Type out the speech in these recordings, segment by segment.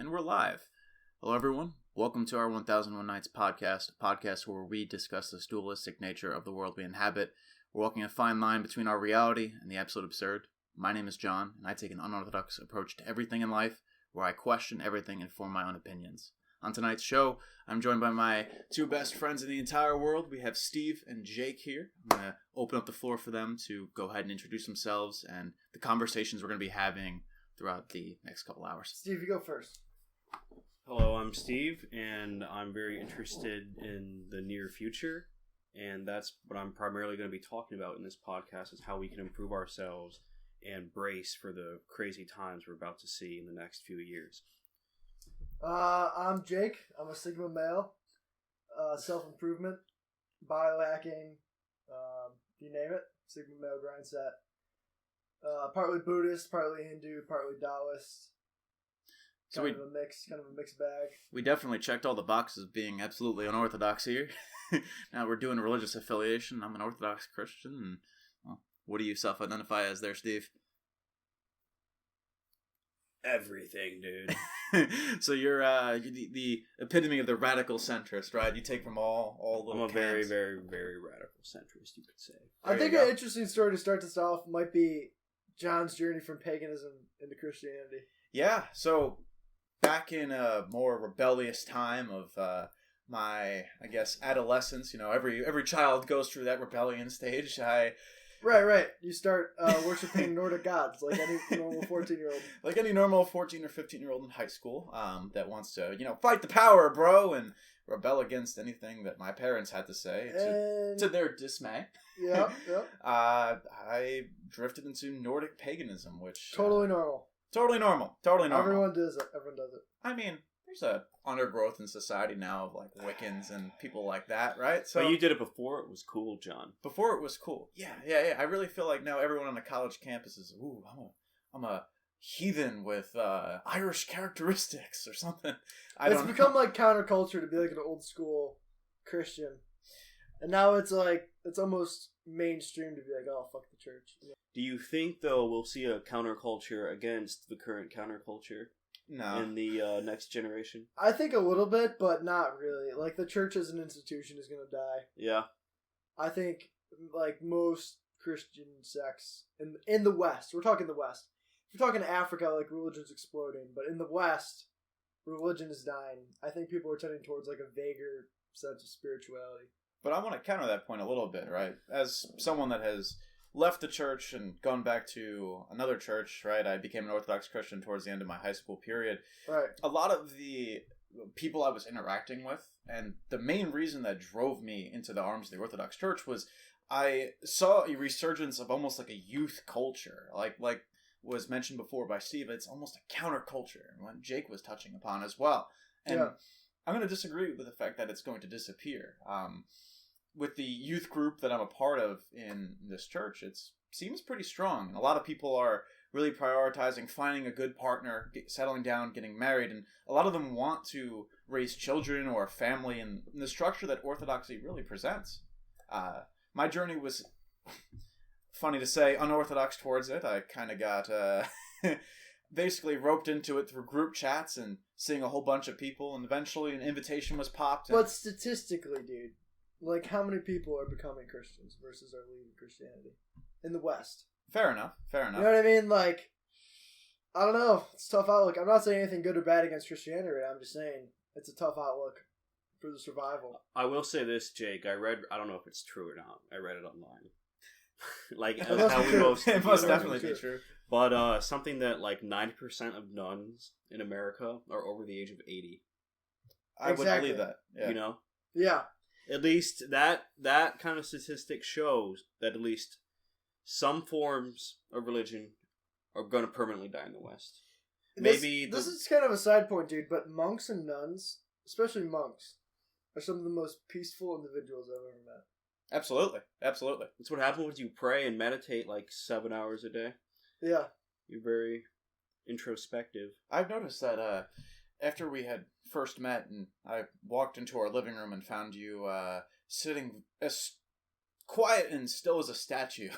And we're live. Hello, everyone. Welcome to our 1001 Nights podcast, a podcast where we discuss the dualistic nature of the world we inhabit. We're walking a fine line between our reality and the absolute absurd. My name is John, and I take an unorthodox approach to everything in life, where I question everything and form my own opinions. On tonight's show, I'm joined by my two best friends in the entire world. We have Steve and Jake here. I'm going to open up the floor for them to go ahead and introduce themselves and the conversations we're going to be having throughout the next couple hours. Steve, you go first. Hello, I'm Steve, and I'm very interested in the near future, and that's what I'm primarily going to be talking about in this podcast, is how we can improve ourselves and brace for the crazy times we're about to see in the next few years. I'm Jake. I'm a Sigma male. Self-improvement, biohacking, you name it. Sigma male grind set. Partly Buddhist, partly Hindu, partly Taoist. Kind of a mixed bag. We definitely checked all the boxes being absolutely unorthodox here. Now we're doing religious affiliation. I'm an Orthodox Christian. And, well, what do you self-identify as there, Steve? Everything, dude. So you're the epitome of the radical centrist, right? You take from all little I'm a very, very, very radical centrist, you could say. I think an interesting story to start this off might be John's journey from paganism into Christianity. Yeah, so back in a more rebellious time of my, I guess, adolescence, you know, every child goes through that rebellion stage. Right. You start worshiping Nordic gods like any normal 14-year-old. Like any normal 14 or 15-year-old in high school that wants to, fight the power, bro, and rebel against anything that my parents had to say to their dismay. Yep. I drifted into Nordic paganism, which... Totally normal. Totally normal. Everyone does it. I mean, there's a undergrowth in society now of like Wiccans and people like that, right? So, but you did it before it was cool, John. Before it was cool. Yeah. I really feel like now everyone on a college campus is, I'm a heathen with Irish characteristics or something. It's become like counterculture to be like an old school Christian. And now it's like, it's almost mainstream to be like, oh, fuck the church. Do you think, though, we'll see a counterculture against the current counterculture? No. In the next generation? I think a little bit, but not really. Like, the church as an institution is going to die. Yeah. I think, like, most Christian sects in the West, we're talking the West. If you're talking Africa, like, religion's exploding. But in the West, religion is dying. I think people are tending towards, like, a vaguer sense of spirituality. But I want to counter that point a little bit, right? As someone that has left the church and gone back to another church, right? I became an Orthodox Christian towards the end of my high school period. Right. A lot of the people I was interacting with, and the main reason that drove me into the arms of the Orthodox Church was I saw a resurgence of almost like a youth culture. Like was mentioned before by Steve, it's almost a counterculture, and what Jake was touching upon as well. And yeah. I'm going to disagree with the fact that it's going to disappear. With the youth group that I'm a part of in this church, it seems pretty strong. And a lot of people are really prioritizing finding a good partner, settling down, getting married. And a lot of them want to raise children or a family in the structure that Orthodoxy really presents. My journey was, funny to say, unorthodox towards it. I kind of got basically roped into it through group chats and seeing a whole bunch of people. And eventually an invitation was popped. But statistically, dude. Like, how many people are becoming Christians versus are leaving Christianity in the West? Fair enough. You know what I mean? Like, I don't know. It's a tough outlook. I'm not saying anything good or bad against Christianity. I'm just saying it's a tough outlook for the survival. I will say this, Jake. I don't know if it's true or not. I read it online. Like, how we most... It must definitely be true. But something that, like, 90% of nuns in America are over the age of 80. I would believe that. Yeah. You know? Yeah. At least that kind of statistic shows that at least some forms of religion are going to permanently die in the West. Maybe this is kind of a side point, dude, but monks and nuns, especially monks, are some of the most peaceful individuals I've ever met. Absolutely. That's what happens when you pray and meditate like 7 hours a day. Yeah. You're very introspective. I've noticed that after we had first met and I walked into our living room and found you sitting as quiet and still as a statue,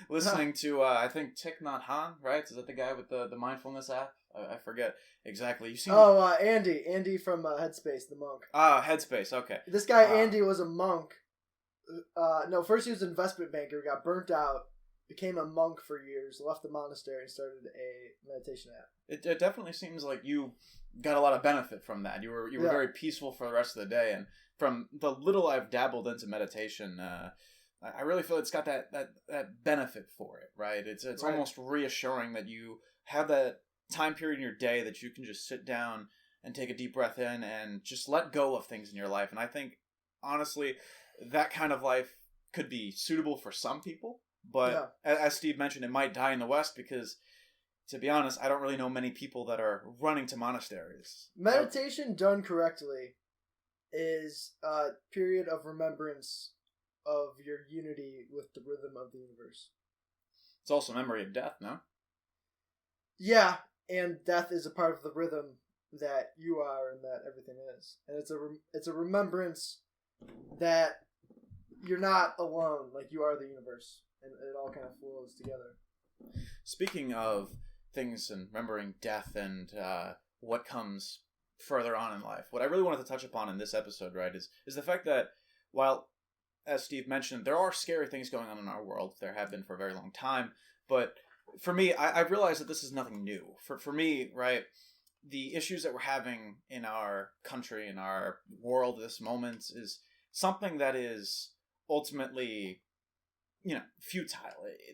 listening to, I think, Thich Nhat Hanh, right? Is that the guy with the mindfulness app? I forget exactly. You seem Andy from Headspace, the monk. Headspace. Okay. This guy Andy was a monk. No, first he was an investment banker, got burnt out, became a monk for years, left the monastery, and started a meditation app. It definitely seems like you got a lot of benefit from that. You were very peaceful for the rest of the day, and from the little I've dabbled into meditation, I really feel it's got that benefit for it, right? It's Right. almost reassuring that you have that time period in your day that you can just sit down and take a deep breath in and just let go of things in your life. And I think, honestly, that kind of life could be suitable for some people, but as Steve mentioned, it might die in the West because, to be honest, I don't really know many people that are running to monasteries. Meditation done correctly is a period of remembrance of your unity with the rhythm of the universe. It's also memory of death, no? Yeah, and death is a part of the rhythm that you are and that everything is. And it's a remembrance that you're not alone, like you are the universe, and it all kind of flows together. Speaking of things and remembering death and what comes further on in life, what I really wanted to touch upon in this episode, right, is the fact that while, as Steve mentioned, there are scary things going on in our world. There have been for a very long time. But for me, I've realized that this is nothing new. For me, right, the issues that we're having in our country, in our world at this moment is something that is ultimately, futile.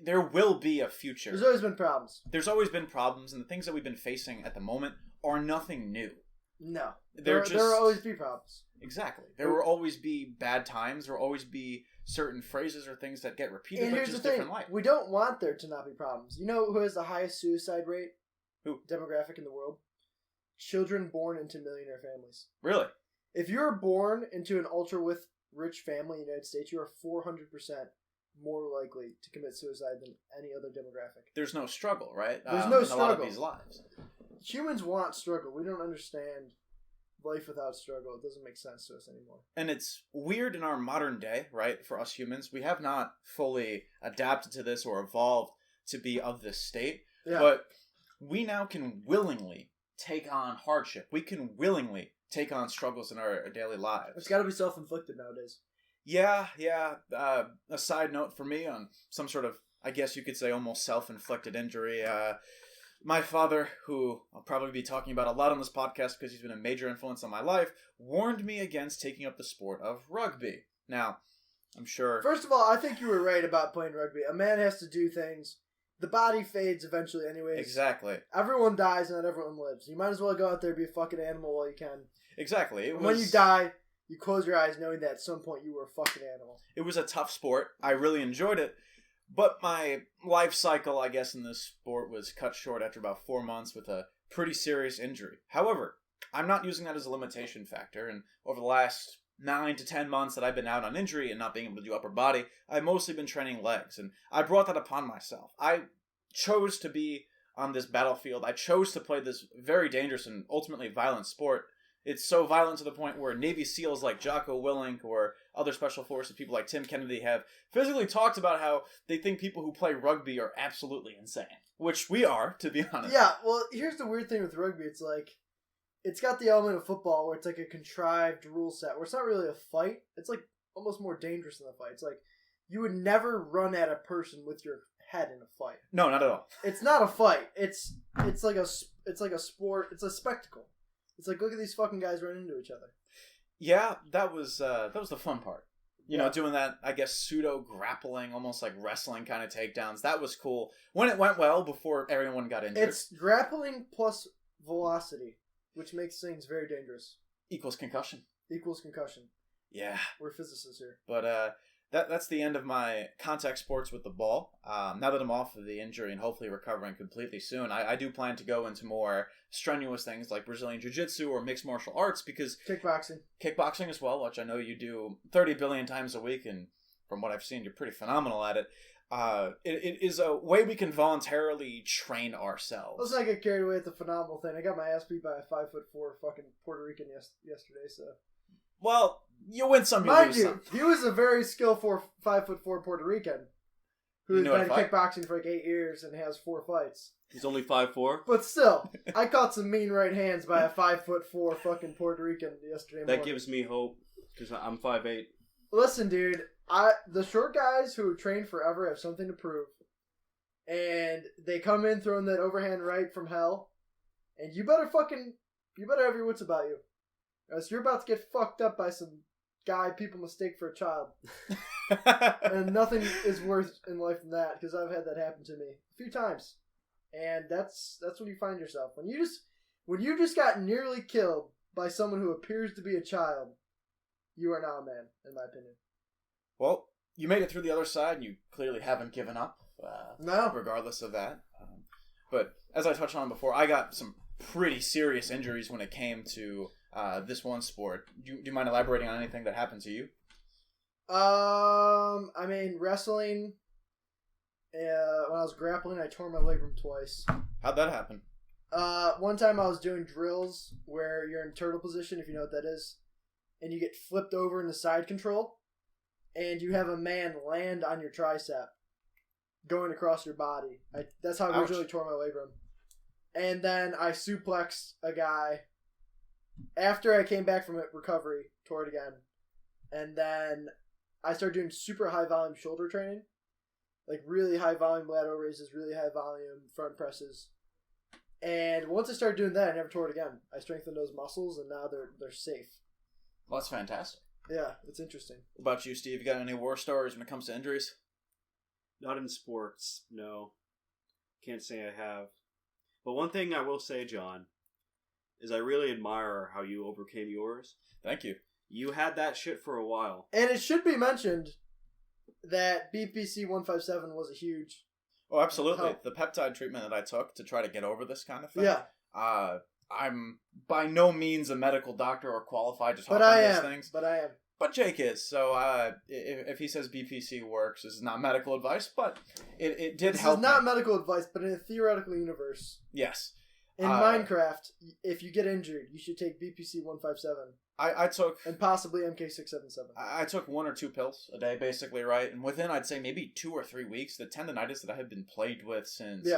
There will be a future. There's always been problems. There's always been problems, and the things that we've been facing at the moment are nothing new. No. There will always be problems. Exactly. There will always be bad times. There will always be certain phrases or things that get repeated, and but here's just the thing, different light. we don't want there to not be problems. You know who has the highest suicide rate? Who? Demographic in the world? Children born into millionaire families. Really? If you're born into an ultra-rich family in the United States, you are 400% more likely to commit suicide than any other demographic. There's no struggle, right? There's no struggle. In a lot of these lives. Humans want struggle. We don't understand life without struggle. It doesn't make sense to us anymore. And it's weird in our modern day, right, for us humans. We have not fully adapted to this or evolved to be of this state. Yeah. But we now can willingly take on hardship. We can willingly take on struggles in our daily lives. It's got to be self-inflicted nowadays. Yeah. A side note for me on some sort of, I guess you could say, almost self-inflicted injury. My father, who I'll probably be talking about a lot on this podcast because he's been a major influence on my life, warned me against taking up the sport of rugby. Now, I'm sure... First of all, I think you were right about playing rugby. A man has to do things. The body fades eventually anyways. Exactly. Everyone dies and not everyone lives. You might as well go out there and be a fucking animal while you can. Exactly. When you die, you close your eyes knowing that at some point you were a fucking animal. It was a tough sport. I really enjoyed it. But my life cycle, I guess, in this sport was cut short after about 4 months with a pretty serious injury. However, I'm not using that as a limitation factor, and over the last 9 to 10 months that I've been out on injury and not being able to do upper body, I've mostly been training legs, and I brought that upon myself. I chose to be on this battlefield. I chose to play this very dangerous and ultimately violent sport. It's so violent to the point where Navy SEALs like Jocko Willink or other special forces people like Tim Kennedy have physically talked about how they think people who play rugby are absolutely insane. Which we are, to be honest. Yeah, well, here's the weird thing with rugby. It's like, it's got the element of football where it's like a contrived rule set, where it's not really a fight. It's like almost more dangerous than a fight. It's like, you would never run at a person with your head in a fight. No, not at all. It's not a fight. It's like a sport. It's a spectacle. It's like, look at these fucking guys running into each other. Yeah, that was the fun part. You know, doing that, I guess, pseudo grappling, almost like wrestling kind of takedowns. That was cool when it went well before everyone got injured. It's grappling plus velocity, which makes things very dangerous. Equals concussion. Yeah, we're physicists here. But that's the end of my contact sports with the ball. Now that I'm off of the injury and hopefully recovering completely soon, I do plan to go into more strenuous things like Brazilian Jiu-Jitsu or mixed martial arts because... Kickboxing as well, which I know you do 30 billion times a week, and from what I've seen, you're pretty phenomenal at it. It is a way we can voluntarily train ourselves. Let's not get carried away with the phenomenal thing. I got my ass beat by a 5'4" fucking Puerto Rican yesterday, so... Well, you win some, you lose some. He was a very skillful 5'4" Puerto Rican who's know how been to fight? kickboxing for like 8 years and has 4 fights. He's only 5'4". But still, I caught some mean right hands by a 5'4" fucking Puerto Rican yesterday morning. That gives me hope because I'm 5'8". Listen, dude, the short guys who have trained forever have something to prove. And they come in throwing that overhand right from hell. And you better have your wits about you. Or else you're about to get fucked up by some guy people mistake for a child. And nothing is worse in life than that, because I've had that happen to me a few times. And that's when you find yourself. When you just got nearly killed by someone who appears to be a child, you are now a man, in my opinion. Well, you made it through the other side, and you clearly haven't given up. No. Regardless of that. But as I touched on before, I got some pretty serious injuries when it came to this one sport. Do you mind elaborating on anything that happened to you? I mean, wrestling, when I was grappling, I tore my labrum twice. How'd that happen? One time I was doing drills where you're in turtle position, if you know what that is, and you get flipped over in the side control, and you have a man land on your tricep, going across your body. That's how I originally tore my labrum. And then I suplexed a guy after I came back from recovery, tore it again. And then I started doing super high volume shoulder training. Like really high volume lateral raises, really high volume front presses. And once I started doing that, I never tore it again. I strengthened those muscles, and now they're safe. Well, that's fantastic. Yeah, it's interesting. What about you, Steve? You got any war stories when it comes to injuries? Not in sports, no. Can't say I have. But one thing I will say, John, is I really admire how you overcame yours. Thank you. You had that shit for a while. And it should be mentioned that BPC 157 was a huge... Oh, absolutely. help. The peptide treatment that I took to try to get over this kind of thing. Yeah. I'm by no means a medical doctor or qualified to talk But about I these am. things. But I am. But Jake is. So if he says BPC works, this is not medical advice, but it did help. This is not me. medical advice, but in a theoretical universe. Yes. In Minecraft, if you get injured, you should take BPC 157. I took... And possibly MK677. I took 1 or 2 pills a day, basically, right? And within, I'd say, maybe 2 or 3 weeks, the tendonitis that I had been plagued with since,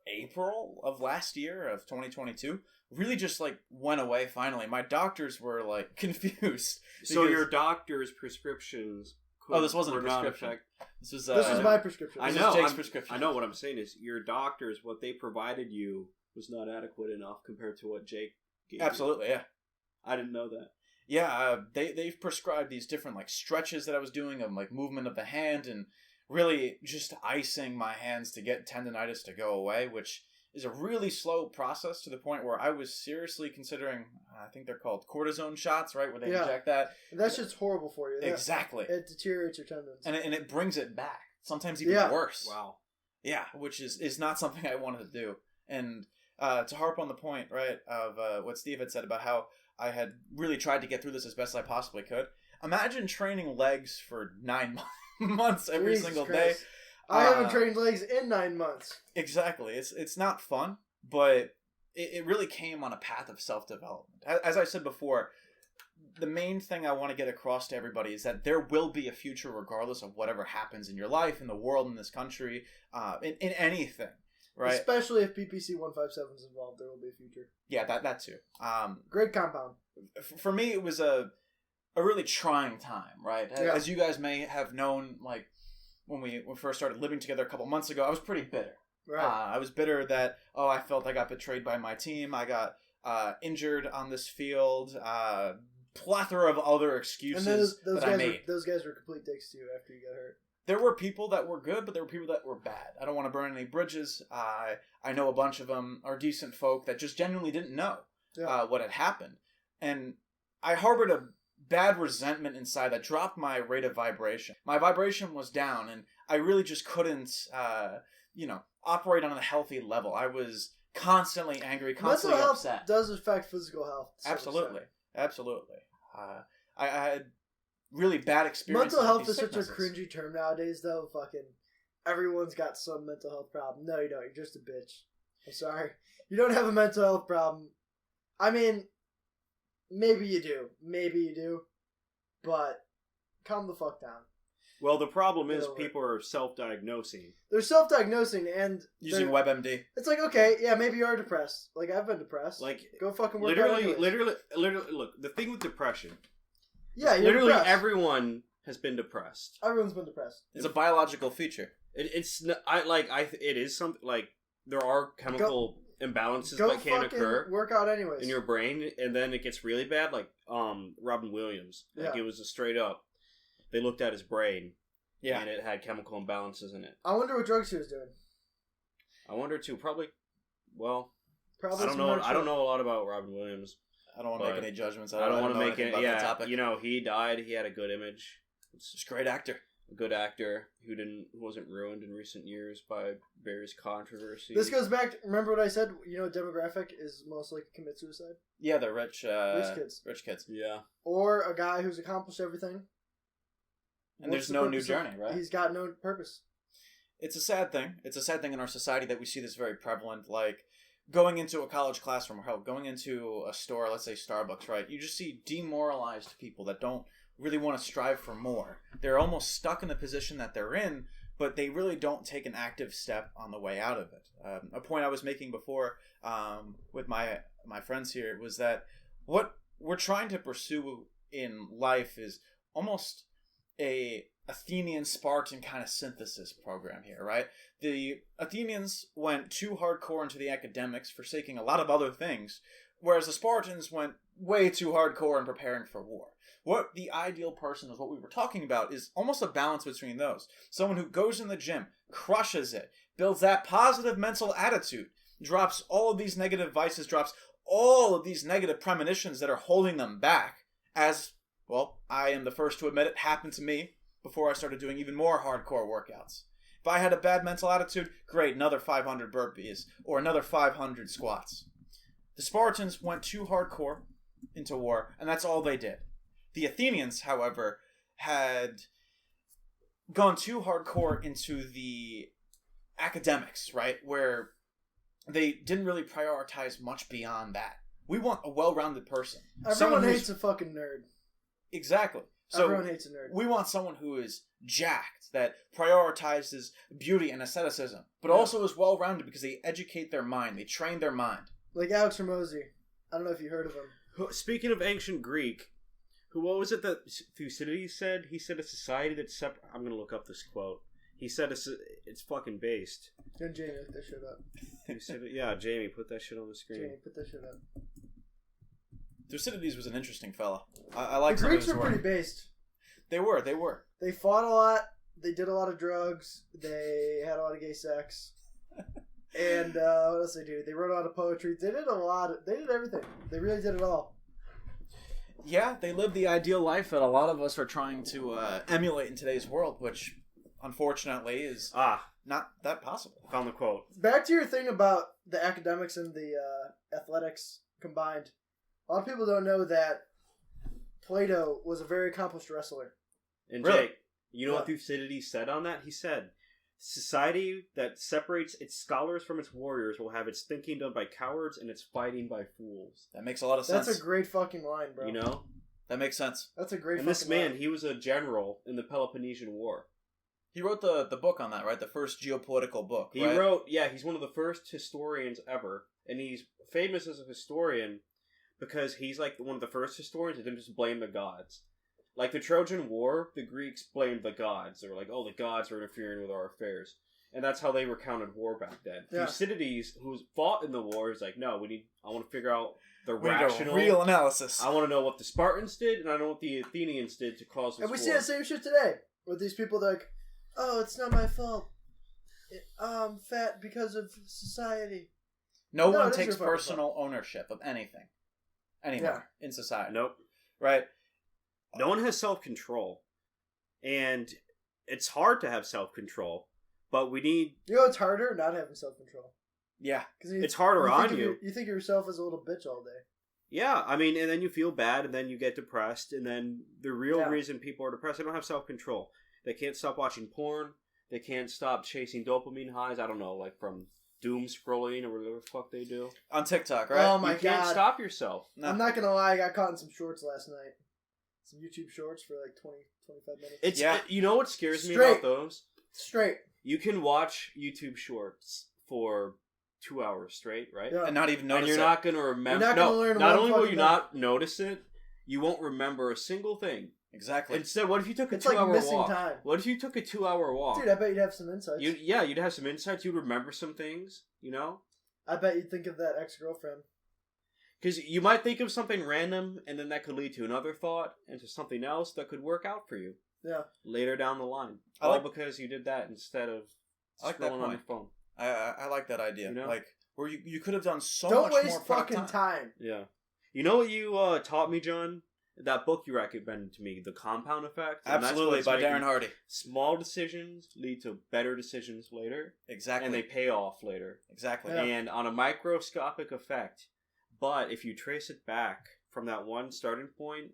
April of last year, of 2022, really just, went away finally. My doctors were, confused. So your doctor's prescriptions... this wasn't a prescription. This was my prescription. I This know. is Jake's prescription. I know what I'm saying is your doctors, what they provided you was not adequate enough compared to what Jake gave Absolutely, you. yeah. I didn't know that. Yeah, they've prescribed these different stretches that I was doing of movement of the hand and really just icing my hands to get tendonitis to go away, which is a really slow process to the point where I was seriously considering, I think they're called cortisone shots, right, where they inject that. That shit's horrible for you. Exactly. It deteriorates your tendons. And it brings it back. Sometimes even worse. Wow. Yeah, which is not something I wanted to do. And to harp on the point, right, of what Steve had said about how I had really tried to get through this as best I possibly could. Imagine training legs for 9 months every single day. I haven't trained legs in 9 months. Exactly. It's not fun, but it really came on a path of self-development. As I said before, the main thing I want to get across to everybody is that there will be a future regardless of whatever happens in your life, in the world, in this country, in anything. Right. Especially if BPC 157 is involved, there will be a future. Yeah, that too. Great compound. For me, it was a really trying time, right? Yeah. As you guys may have known, when we first started living together a couple months ago, I was pretty bitter. Right. I was bitter that, I felt I got betrayed by my team. I got injured on this field. Plethora of other excuses that I made. Those guys were complete dicks to you after you got hurt. There were people that were good, but there were people that were bad. I don't want to burn any bridges. I know a bunch of them are decent folk that just genuinely didn't know what had happened. And I harbored a bad resentment inside that dropped my rate of vibration. My vibration was down, and I really just couldn't, operate on a healthy level. I was constantly angry, constantly Mental upset. Health does affect physical health. Absolutely. I had really bad experiences. Mental health is sicknesses. such a cringy term nowadays, though. Fucking everyone's got some mental health problem. No, you don't. You're just a bitch. I'm sorry. You don't have a mental health problem. I mean, maybe you do. But calm the fuck down. Well, the problem is Get over it. people are self-diagnosing. They're self-diagnosing and Using they're- WebMD. It's like, okay, yeah, maybe you are depressed. Like, I've been depressed. Like, go fucking work out anyways. literally, look, the thing with depression, Yeah, you're literally depressed. everyone has been depressed. Everyone's been depressed. It's a biological feature. It is something, like, there are chemical imbalances Go that can fucking occur work out anyways. in your brain, and then it gets really bad, like, Robin Williams. Like, Yeah. it was a straight up, they looked at his brain, Yeah. and it had chemical imbalances in it. I wonder what drugs he was doing. I wonder, too, probably, well, Probably I don't some know. hard I don't shit. know a lot about Robin Williams. I don't want to make But any judgments. I don't want to know make anything it. about Yeah, the topic. you know, he died. He had a good image. Just a great actor. A good actor who wasn't ruined in recent years by various controversies. This goes back to, remember what I said? You know, demographic is most likely to commit suicide? Yeah, the rich kids. Rich kids. Yeah. Or a guy who's accomplished everything. And What's there's the no new purpose journey, of- right? He's got no purpose. It's a sad thing. It's a sad thing in our society that we see this very prevalent. Like, going into a college classroom or hell, going into a store, let's say Starbucks, right? You just see demoralized people that don't really want to strive for more. They're almost stuck in the position that they're in, but they really don't take an active step on the way out of it. A point I was making before with my friends here was that what we're trying to pursue in life is almost a Athenian Spartan kind of synthesis program here, right? The Athenians went too hardcore into the academics, forsaking a lot of other things, whereas the Spartans went way too hardcore in preparing for war. What the ideal person is, what we were talking about, is almost a balance between those. Someone who goes in the gym, crushes it, builds that positive mental attitude, drops all of these negative vices, drops all of these negative premonitions that are holding them back. As, well, I am the first to admit it happened to me before I started doing even more hardcore workouts. If I had a bad mental attitude, great, another 500 burpees or another 500 squats. The Spartans went too hardcore into war, and that's all they did. The Athenians, however, had gone too hardcore into the academics, right? Where they didn't really prioritize much beyond that. We want a well-rounded person. Everyone hates a fucking nerd. Exactly. So Everyone hates a nerd. we want someone who is jacked, that prioritizes beauty and aestheticism, but also is well-rounded because they educate their mind, they train their mind. Like Alex Ramosi. I don't know if you heard of him. Speaking of ancient Greek, what was it that Thucydides said? He said a society that's separate. I'm gonna look up this quote. He said it's fucking based. Then Jamie, put that shit up. Yeah, Jamie, put that shit on the screen. Jamie, put that shit up. Thucydides was an interesting fella. I like The some of Greeks his were work. pretty based. They were. They fought a lot. They did a lot of drugs. They had a lot of gay sex. And what else they do? They wrote a lot of poetry. They did a lot. They did everything. They really did it all. Yeah, they lived the ideal life that a lot of us are trying to emulate in today's world, which unfortunately is not that possible. Found the quote. Back to your thing about the academics and the athletics combined. A lot of people don't know that Plato was a very accomplished wrestler. And Really? Jake, you know what Thucydides said on that? He said, "Society that separates its scholars from its warriors will have its thinking done by cowards and its fighting by fools." That makes a lot of sense. That's a great fucking line, bro. You know? That makes sense. That's a great And fucking this man, line. he was a general in the Peloponnesian War. He wrote the book on that, right? The first geopolitical book, He right? wrote, he's one of the first historians ever. And he's famous as a historian because he's like one of the first historians that didn't just blame the gods. Like the Trojan War, the Greeks blamed the gods. They were like, oh, the gods are interfering with our affairs. And that's how they recounted war back then. Yeah. Thucydides, who fought in the war, is like, no, I want to figure out the We need rational... a real analysis. I want to know what the Spartans did, and I know what the Athenians did to cause this And we war. see that same shit today. With these people that are like, oh, it's not my fault. I'm fat because of society. No No, one it is takes your fucking personal ownership of anything anymore in society. Nope. Right? No one has self-control. And it's hard to have self-control, but we need... You know it's harder? Not having self-control. Yeah. Because It's harder on you. You think of yourself as a little bitch all day. Yeah, I mean, and then you feel bad, and then you get depressed, and then the real Yeah. reason people are depressed, they don't have self-control. They can't stop watching porn. They can't stop chasing dopamine highs. I don't know, like from doom scrolling or whatever the fuck they do. On TikTok, right? Oh my You can't God. stop yourself. No. I'm not gonna lie, I got caught in some shorts last night. some YouTube shorts for like 20, 25 minutes. It's Yeah. You know what scares me Straight. about those? Straight. You can watch YouTube shorts for 2 hours straight, right? Yeah. And not even notice And you're it. not going to remember. You're not gonna learn not one only will fucking you thing. not notice it, you won't remember a single thing. Exactly. Instead, what if you took a It's like 2 hour missing walk? time. What if you took a 2 hour walk? Dude, I bet you'd have some insights. You'd have some insights. You'd remember some things, you know? I bet you'd think of that ex-girlfriend. Because you might think of something random, and then that could lead to another thought, and to something else that could work out for you Yeah. later down the line. I All like- because you did that instead of I like that scrolling on your point. phone. I like that idea. You know? Like, where you could have done so Don't much waste more productive fucking time. Yeah. You know what you taught me, John? That book you recommended to me, The Compound Effect. And that's Absolutely, what's by making Darren Hardy. Small decisions lead to better decisions later, Exactly. and they pay off later. Exactly. Yeah. And on a microscopic effect. But if you trace it back from that one starting point,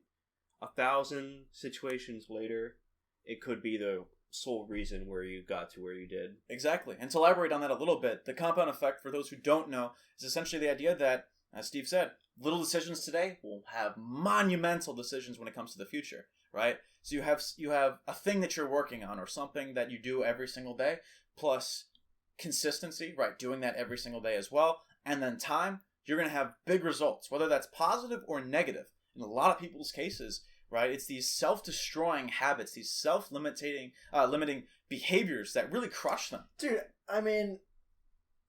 1,000 situations later, it could be the sole reason where you got to where you did. Exactly. And to elaborate on that a little bit, the compound effect, for those who don't know, is essentially the idea that, as Steve said, little decisions today will have monumental decisions when it comes to the future, right? So you have a thing that you're working on or something that you do every single day, plus consistency, right? Doing that every single day as well. And then time, you're going to have big results, whether that's positive or negative. In a lot of people's cases, right? It's these self-destroying habits, these self-limiting limiting behaviors that really crush them. Dude, I mean,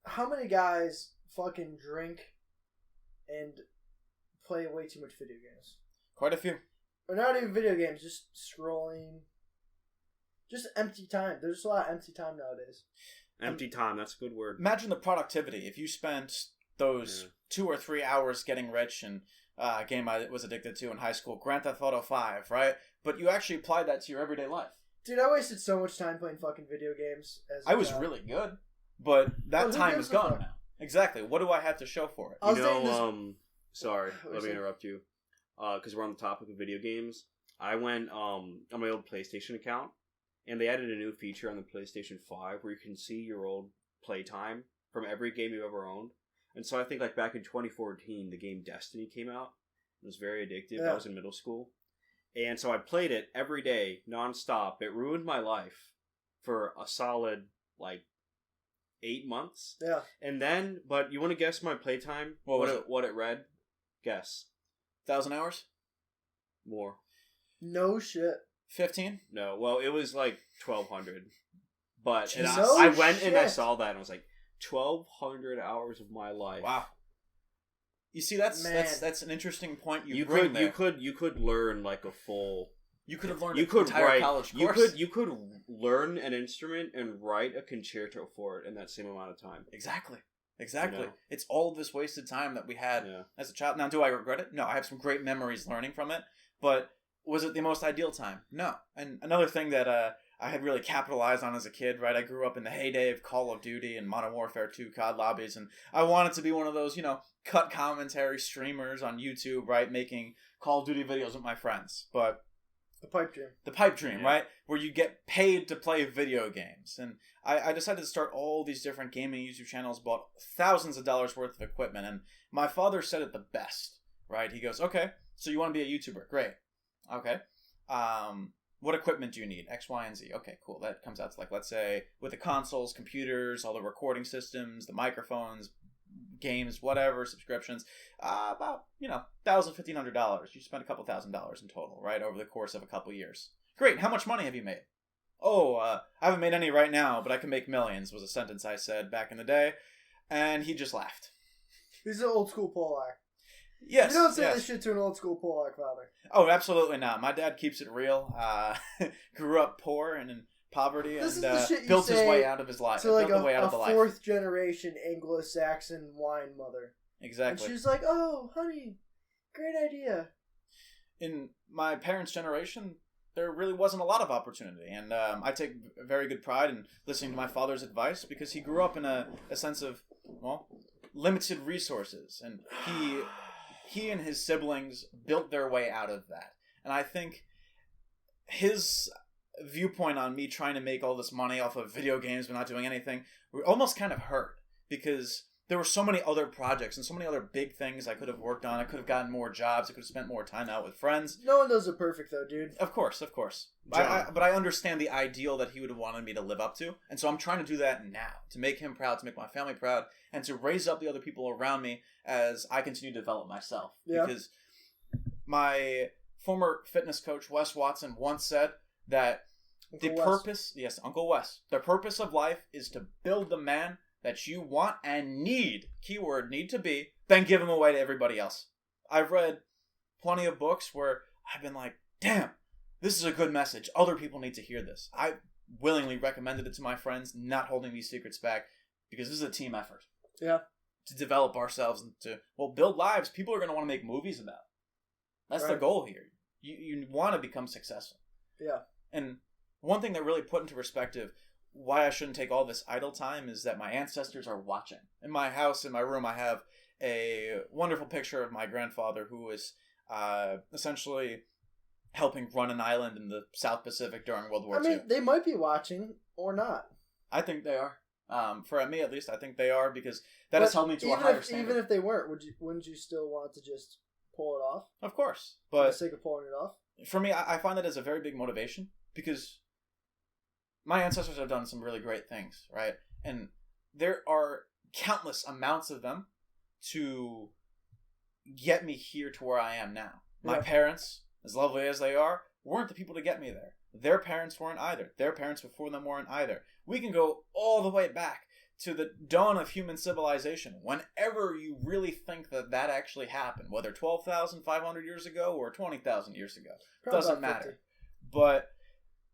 how many guys fucking drink and play way too much video games? Quite a few. Or not even video games, just scrolling. Just empty time. There's just a lot of empty time nowadays. Empty time, that's a good word. Imagine the productivity if you spent those 2 or 3 hours getting rich and a game I was addicted to in high school, Grand Theft Auto 5, right? But you actually applied that to your everyday life. Dude, I wasted so much time playing fucking video games. I was really good, but that Well, who time gives is a gone fuck? now. Exactly. What do I have to show for it? I was You dating know, this- sorry, What let was me it? interrupt you. Because we're on the topic of video games. I went on my old PlayStation account, and they added a new feature on the PlayStation 5 where you can see your old playtime from every game you've ever owned. And so I think like back in 2014, the game Destiny came out. It was very addictive. Yeah. I was in middle school. And so I played it every day, nonstop. It ruined my life for a solid, 8 months. Yeah. And then, but you want to guess my playtime? What was it? What it read? Guess. 1,000 hours? More. No shit. 15? No. Well, it was like 1,200. But and Jesus. I went and I Shit. saw that and I was like, 1,200 hours of my life. Wow. You see, that's Man. that's an interesting point you, You bring could there. you could learn like a full. You could have learned You an could entire write. college You course. could learn an instrument and write a concerto for it in that same amount of time. Exactly. Exactly. You know? It's all of this wasted time that we had Yeah. as a child. Now, do I regret it? No, I have some great memories learning from it. But was it the most ideal time? No. And another thing that I had really capitalized on as a kid, right? I grew up in the heyday of Call of Duty and Modern Warfare 2 COD lobbies, and I wanted to be one of those, cut commentary streamers on YouTube, right? Making Call of Duty videos with my friends. But The pipe dream. the pipe dream, Yeah. right? Where you get paid to play video games. And I decided to start all these different gaming YouTube channels, bought thousands of dollars worth of equipment. And my father said it the best, right? He goes, okay, so you want to be a YouTuber. Great. Okay. What equipment do you need? X, Y, and Z. Okay, cool. That comes out to let's say with the consoles, computers, all the recording systems, the microphones, games, whatever, subscriptions, about, $1,000, $1,500. You spend a couple $1,000s in total, right, over the course of a couple years. Great. How much money have you made? Oh, I haven't made any right now, but I can make millions, was a sentence I said back in the day. And he just laughed. He's an old school Polak. Yes. You don't say yes. this shit to an old school Polak father. Oh, absolutely not. My dad keeps it real. Grew up poor and in poverty This and is the shit you built his say way out of his life. To like built the way out of the a life. fourth generation Anglo-Saxon wine mother. Exactly. And she's like, oh, honey, great idea. In my parents' generation, there really wasn't a lot of opportunity. And I take very good pride in listening to my father's advice because he grew up in a sense of, limited resources. And he and his siblings built their way out of that. And I think his viewpoint on me trying to make all this money off of video games but not doing anything almost kind of hurt. Because there were so many other projects and so many other big things I could have worked on. I could have gotten more jobs. I could have spent more time out with friends. No one does it perfect, though, dude. Of course. But I understand the ideal that he would have wanted me to live up to. And so I'm trying to do that now. To make him proud, to make my family proud, and to raise up the other people around me as I continue to develop myself. Yeah. Because my former fitness coach, Wes Watson, once said that Uncle Wes, the purpose of life is to build the man that you want and need, keyword need to be, then give him away to everybody else. I've read plenty of books where I've been like, damn, this is a good message. Other people need to hear this. I willingly recommended it to my friends, not holding these secrets back, because this is a team effort. Yeah. To develop ourselves and to, build lives people are going to want to make movies about. That's the goal here. You want to become successful. Yeah. And one thing that really put into perspective why I shouldn't take all this idle time is that my ancestors are watching. In my house, in my room, I have a wonderful picture of my grandfather who was essentially helping run an island in the South Pacific during World War II. I mean, they might be watching or not. I think they are. For me, at least, I think they are because that has helped me to a higher standard. Even if they weren't, wouldn't you still want to just pull it off? Of course. For But the sake of pulling it off? for me, I find that as a very big motivation because my ancestors have done some really great things, right? And there are countless amounts of them to get me here to where I am now. My parents, as lovely as they are, weren't the people to get me there. Their parents weren't either. Their parents before them weren't either. We can go all the way back to the dawn of human civilization. Whenever you really think that actually happened, whether 12,500 years ago or 20,000 years ago, Probably doesn't about 50. matter. But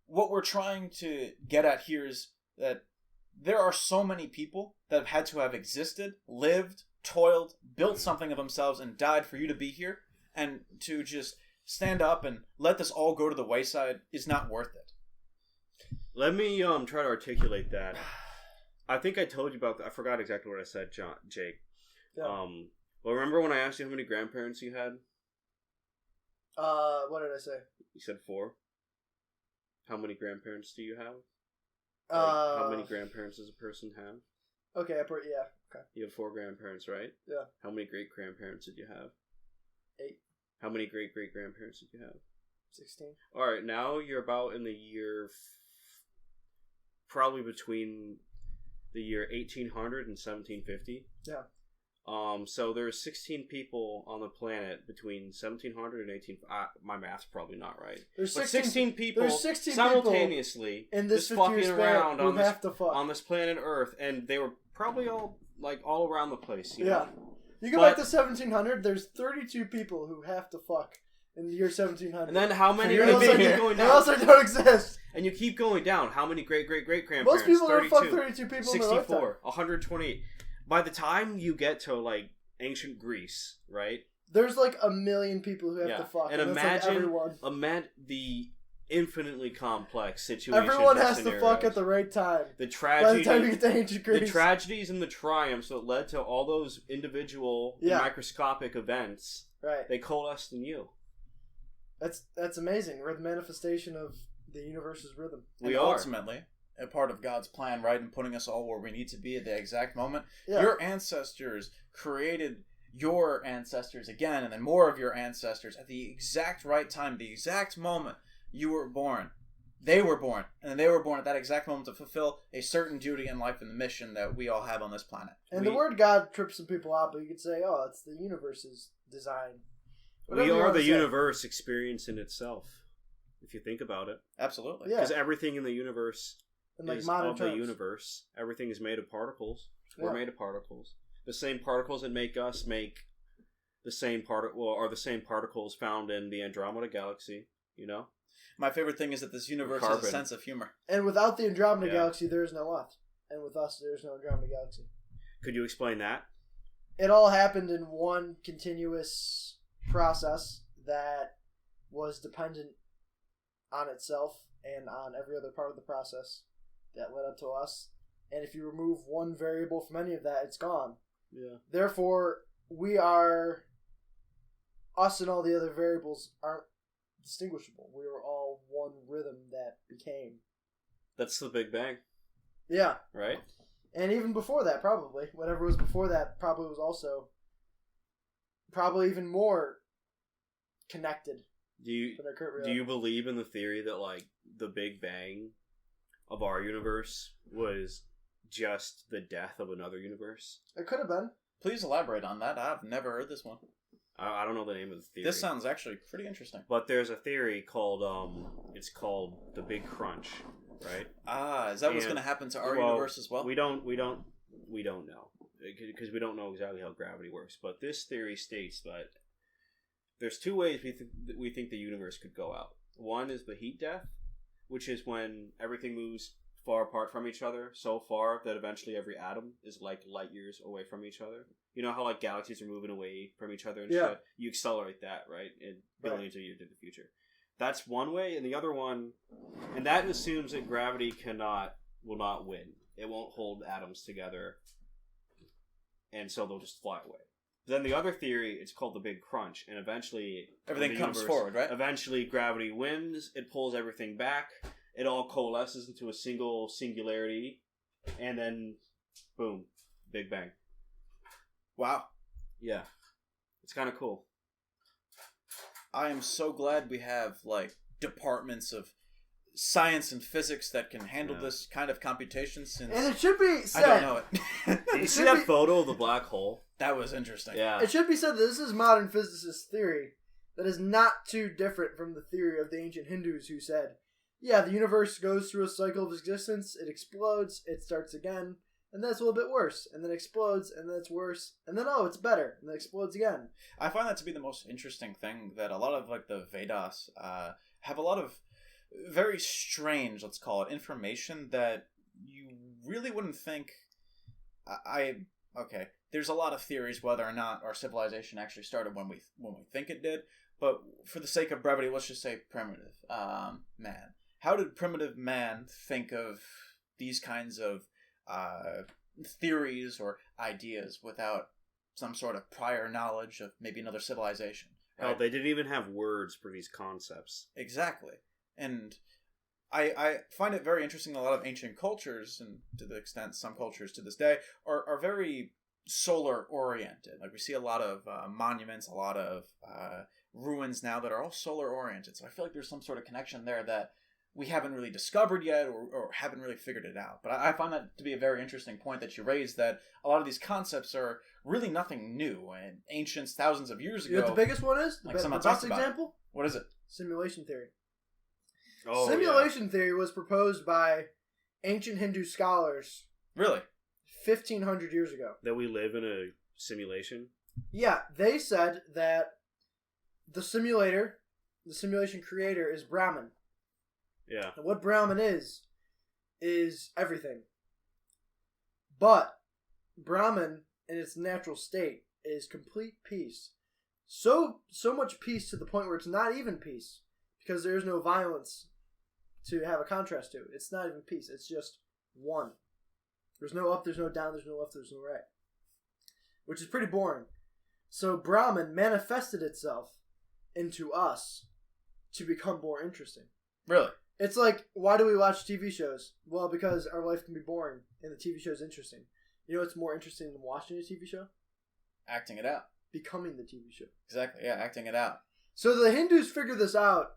what we're trying to get at here is that there are so many people that have had to have existed, lived, toiled, built something of themselves, and died for you to be here, and to just stand up and let this all go to the wayside is not worth it. Let me try to articulate that. I think I told you about that. I forgot exactly what I said, Jake. Yeah. Well, remember when I asked you how many grandparents you had? What did I say? You said 4. How many grandparents do you have? How many grandparents does a person have? Okay, okay. You have 4 grandparents, right? Yeah. How many great-grandparents did you have? 8. How many great-great-grandparents did you have? 16. Alright, now you're about in the year... probably between the year 1800 and 1750. Yeah. So there's 16 people on the planet between 1700 and 18... my math's probably not right. There's but 16 people there's 16 simultaneously in this just fucking 50-year around span on this planet Earth, and they were probably all around the place. You Yeah. know? You go back to 1700, there's 32 people who have to fuck in the year 1700. And then how many Or are else going down? Or else they don't exist. And you keep going down. How many great-great-great-grandparents? Most people don't 32, fuck 32 people in their 64, lifetime. 128. By the time you get to, ancient Greece, right? There's 1 million people who have to fuck. And that's imagine everyone. the infinitely complex situation. Everyone has to fuck at the right time. The By the time you tragedy, get to ancient Greece. the tragedies and the triumphs that led to all those individual microscopic events. Right. They coalesced in you. That's amazing. We're the manifestation of the universe's rhythm. We are ultimately a part of God's plan, right, and putting us all where we need to be at the exact moment. Yeah. Your ancestors created your ancestors again, and then more of your ancestors at the exact right time, the exact moment you were born. They were born, and they were born at that exact moment to fulfill a certain duty in life and the mission that we all have on this planet. And the word God trips some people out, but you could say, oh, it's the universe's design. We are the universe experience in itself, if you think about it. Absolutely. Because everything in the universe is of the terms. universe. Everything is made of particles. We're made of particles. The same particles that make us make the same are the same particles found in the Andromeda Galaxy, you know? My favorite thing is that this universe has a sense of humor. And without the Andromeda Galaxy, there is no us. And with us, there is no Andromeda Galaxy. Could you explain that? It all happened in one continuous process that was dependent on itself and on every other part of the process that led up to us. And if you remove one variable from any of that, it's gone. Yeah. Therefore, us and all the other variables aren't distinguishable. We are all one rhythm that became. That's the Big Bang. Yeah. Right? And even before that, probably. Whatever was before that probably was also probably even more connected than our current reality. Do you believe in the theory that, like, the Big Bang of our universe was just the death of another universe? It could have been. Please elaborate on that. I've never heard this one. I don't know the name of the theory. This sounds actually pretty interesting. But there's a theory called, it's called the Big Crunch, right? Ah, is that what's going to happen to our universe as well? We don't know. Because we don't know exactly how gravity works. But this theory states that there's two ways we think the universe could go out. One is the heat death, which is when everything moves far apart from each other, so far that eventually every atom is like light years away from each other. You know how like galaxies are moving away from each other and shit? You accelerate that, right? In billions of years into the future. That's one way, and the other one, and that assumes that gravity will not win. It won't hold atoms together, and so they'll just fly away. Then the other theory, it's called the Big Crunch, and eventually everything comes forward, right? Eventually gravity wins, it pulls everything back, it all coalesces into a single singularity, and then, boom, Big Bang. Wow. Yeah. It's kind of cool. I am so glad we have, like, departments of science and physics that can handle this kind of computation since... And it should be said... I don't know it. Did you see that photo of the black hole? That was interesting. Yeah. It should be said that this is modern physicists' theory that is not too different from the theory of the ancient Hindus who said, yeah, the universe goes through a cycle of existence, it explodes, it starts again, and then it's a little bit worse, and then explodes, and then it's worse, and then, oh, it's better, and then explodes again. I find that to be the most interesting thing, that a lot of, like, the Vedas have a lot of very strange, let's call it, information that you really wouldn't think... Okay, there's a lot of theories whether or not our civilization actually started when we think it did, but for the sake of brevity, let's just say primitive man. How did primitive man think of these kinds of theories or ideas without some sort of prior knowledge of maybe another civilization? Right? Oh, they didn't even have words for these concepts. Exactly. And I find it very interesting that a lot of ancient cultures, and to the extent some cultures to this day, are very solar-oriented. Like, we see a lot of monuments, a lot of ruins now that are all solar-oriented. So I feel like there's some sort of connection there that we haven't really discovered yet or haven't really figured it out. But I find that to be a very interesting point that you raised, that a lot of these concepts are really nothing new. And ancients, thousands of years ago... You know what the biggest one is? Like the best example? What is it? Simulation theory. Oh, Simulation theory was proposed by ancient Hindu scholars. Really? 1,500 years ago. That we live in a simulation? Yeah, they said that the simulation creator is Brahman. Yeah. And what Brahman is everything. But Brahman, in its natural state, is complete peace. So much peace to the point where it's not even peace. Because there is no violence to have a contrast to. It's not even peace. It's just one. There's no up, there's no down, there's no left, there's no right. Which is pretty boring. So Brahman manifested itself into us to become more interesting. Really? It's like, why do we watch TV shows? Well, because our life can be boring and the TV show is interesting. You know what's more interesting than watching a TV show? Acting it out. Becoming the TV show. Exactly, yeah, acting it out. So the Hindus figured this out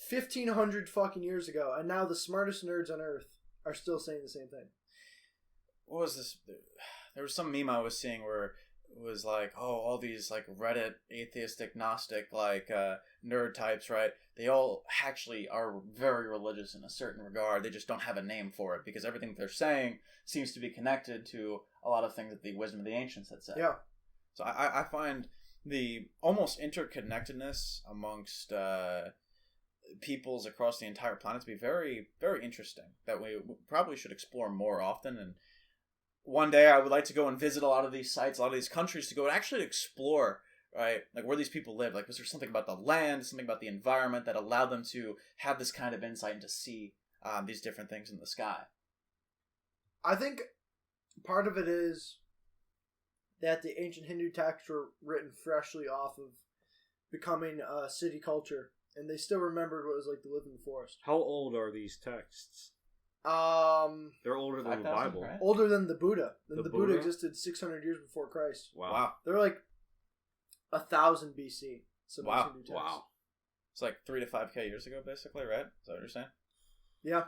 1,500 fucking years ago, and now the smartest nerds on Earth are still saying the same thing. What was this? There was some meme I was seeing where it was like, oh, all these like Reddit atheistic Gnostic like nerd types, right? They all actually are very religious in a certain regard. They just don't have a name for it because everything they're saying seems to be connected to a lot of things that the wisdom of the ancients had said. Yeah. So I find the almost interconnectedness amongst peoples across the entire planet to be very, very interesting, that we probably should explore more often. And one day I would like to go and visit a lot of these sites, a lot of these countries, to go and actually explore, right, like where these people live. Like, was there something about the land, something about the environment that allowed them to have this kind of insight and to see these different things in the sky? I think part of it is that the ancient Hindu texts were written freshly off of becoming a city culture, and they still remembered what it was like to live in the forest. How old are these texts? They're older than the 5,000, Bible. right? Older than the Buddha. The The Buddha Buddha? existed 600 years before Christ. Wow. They're like 1,000 BC. So Wow. Hindu texts. Wow. It's like 3 to 5K years ago, basically, right? Is that what you're saying? Yeah.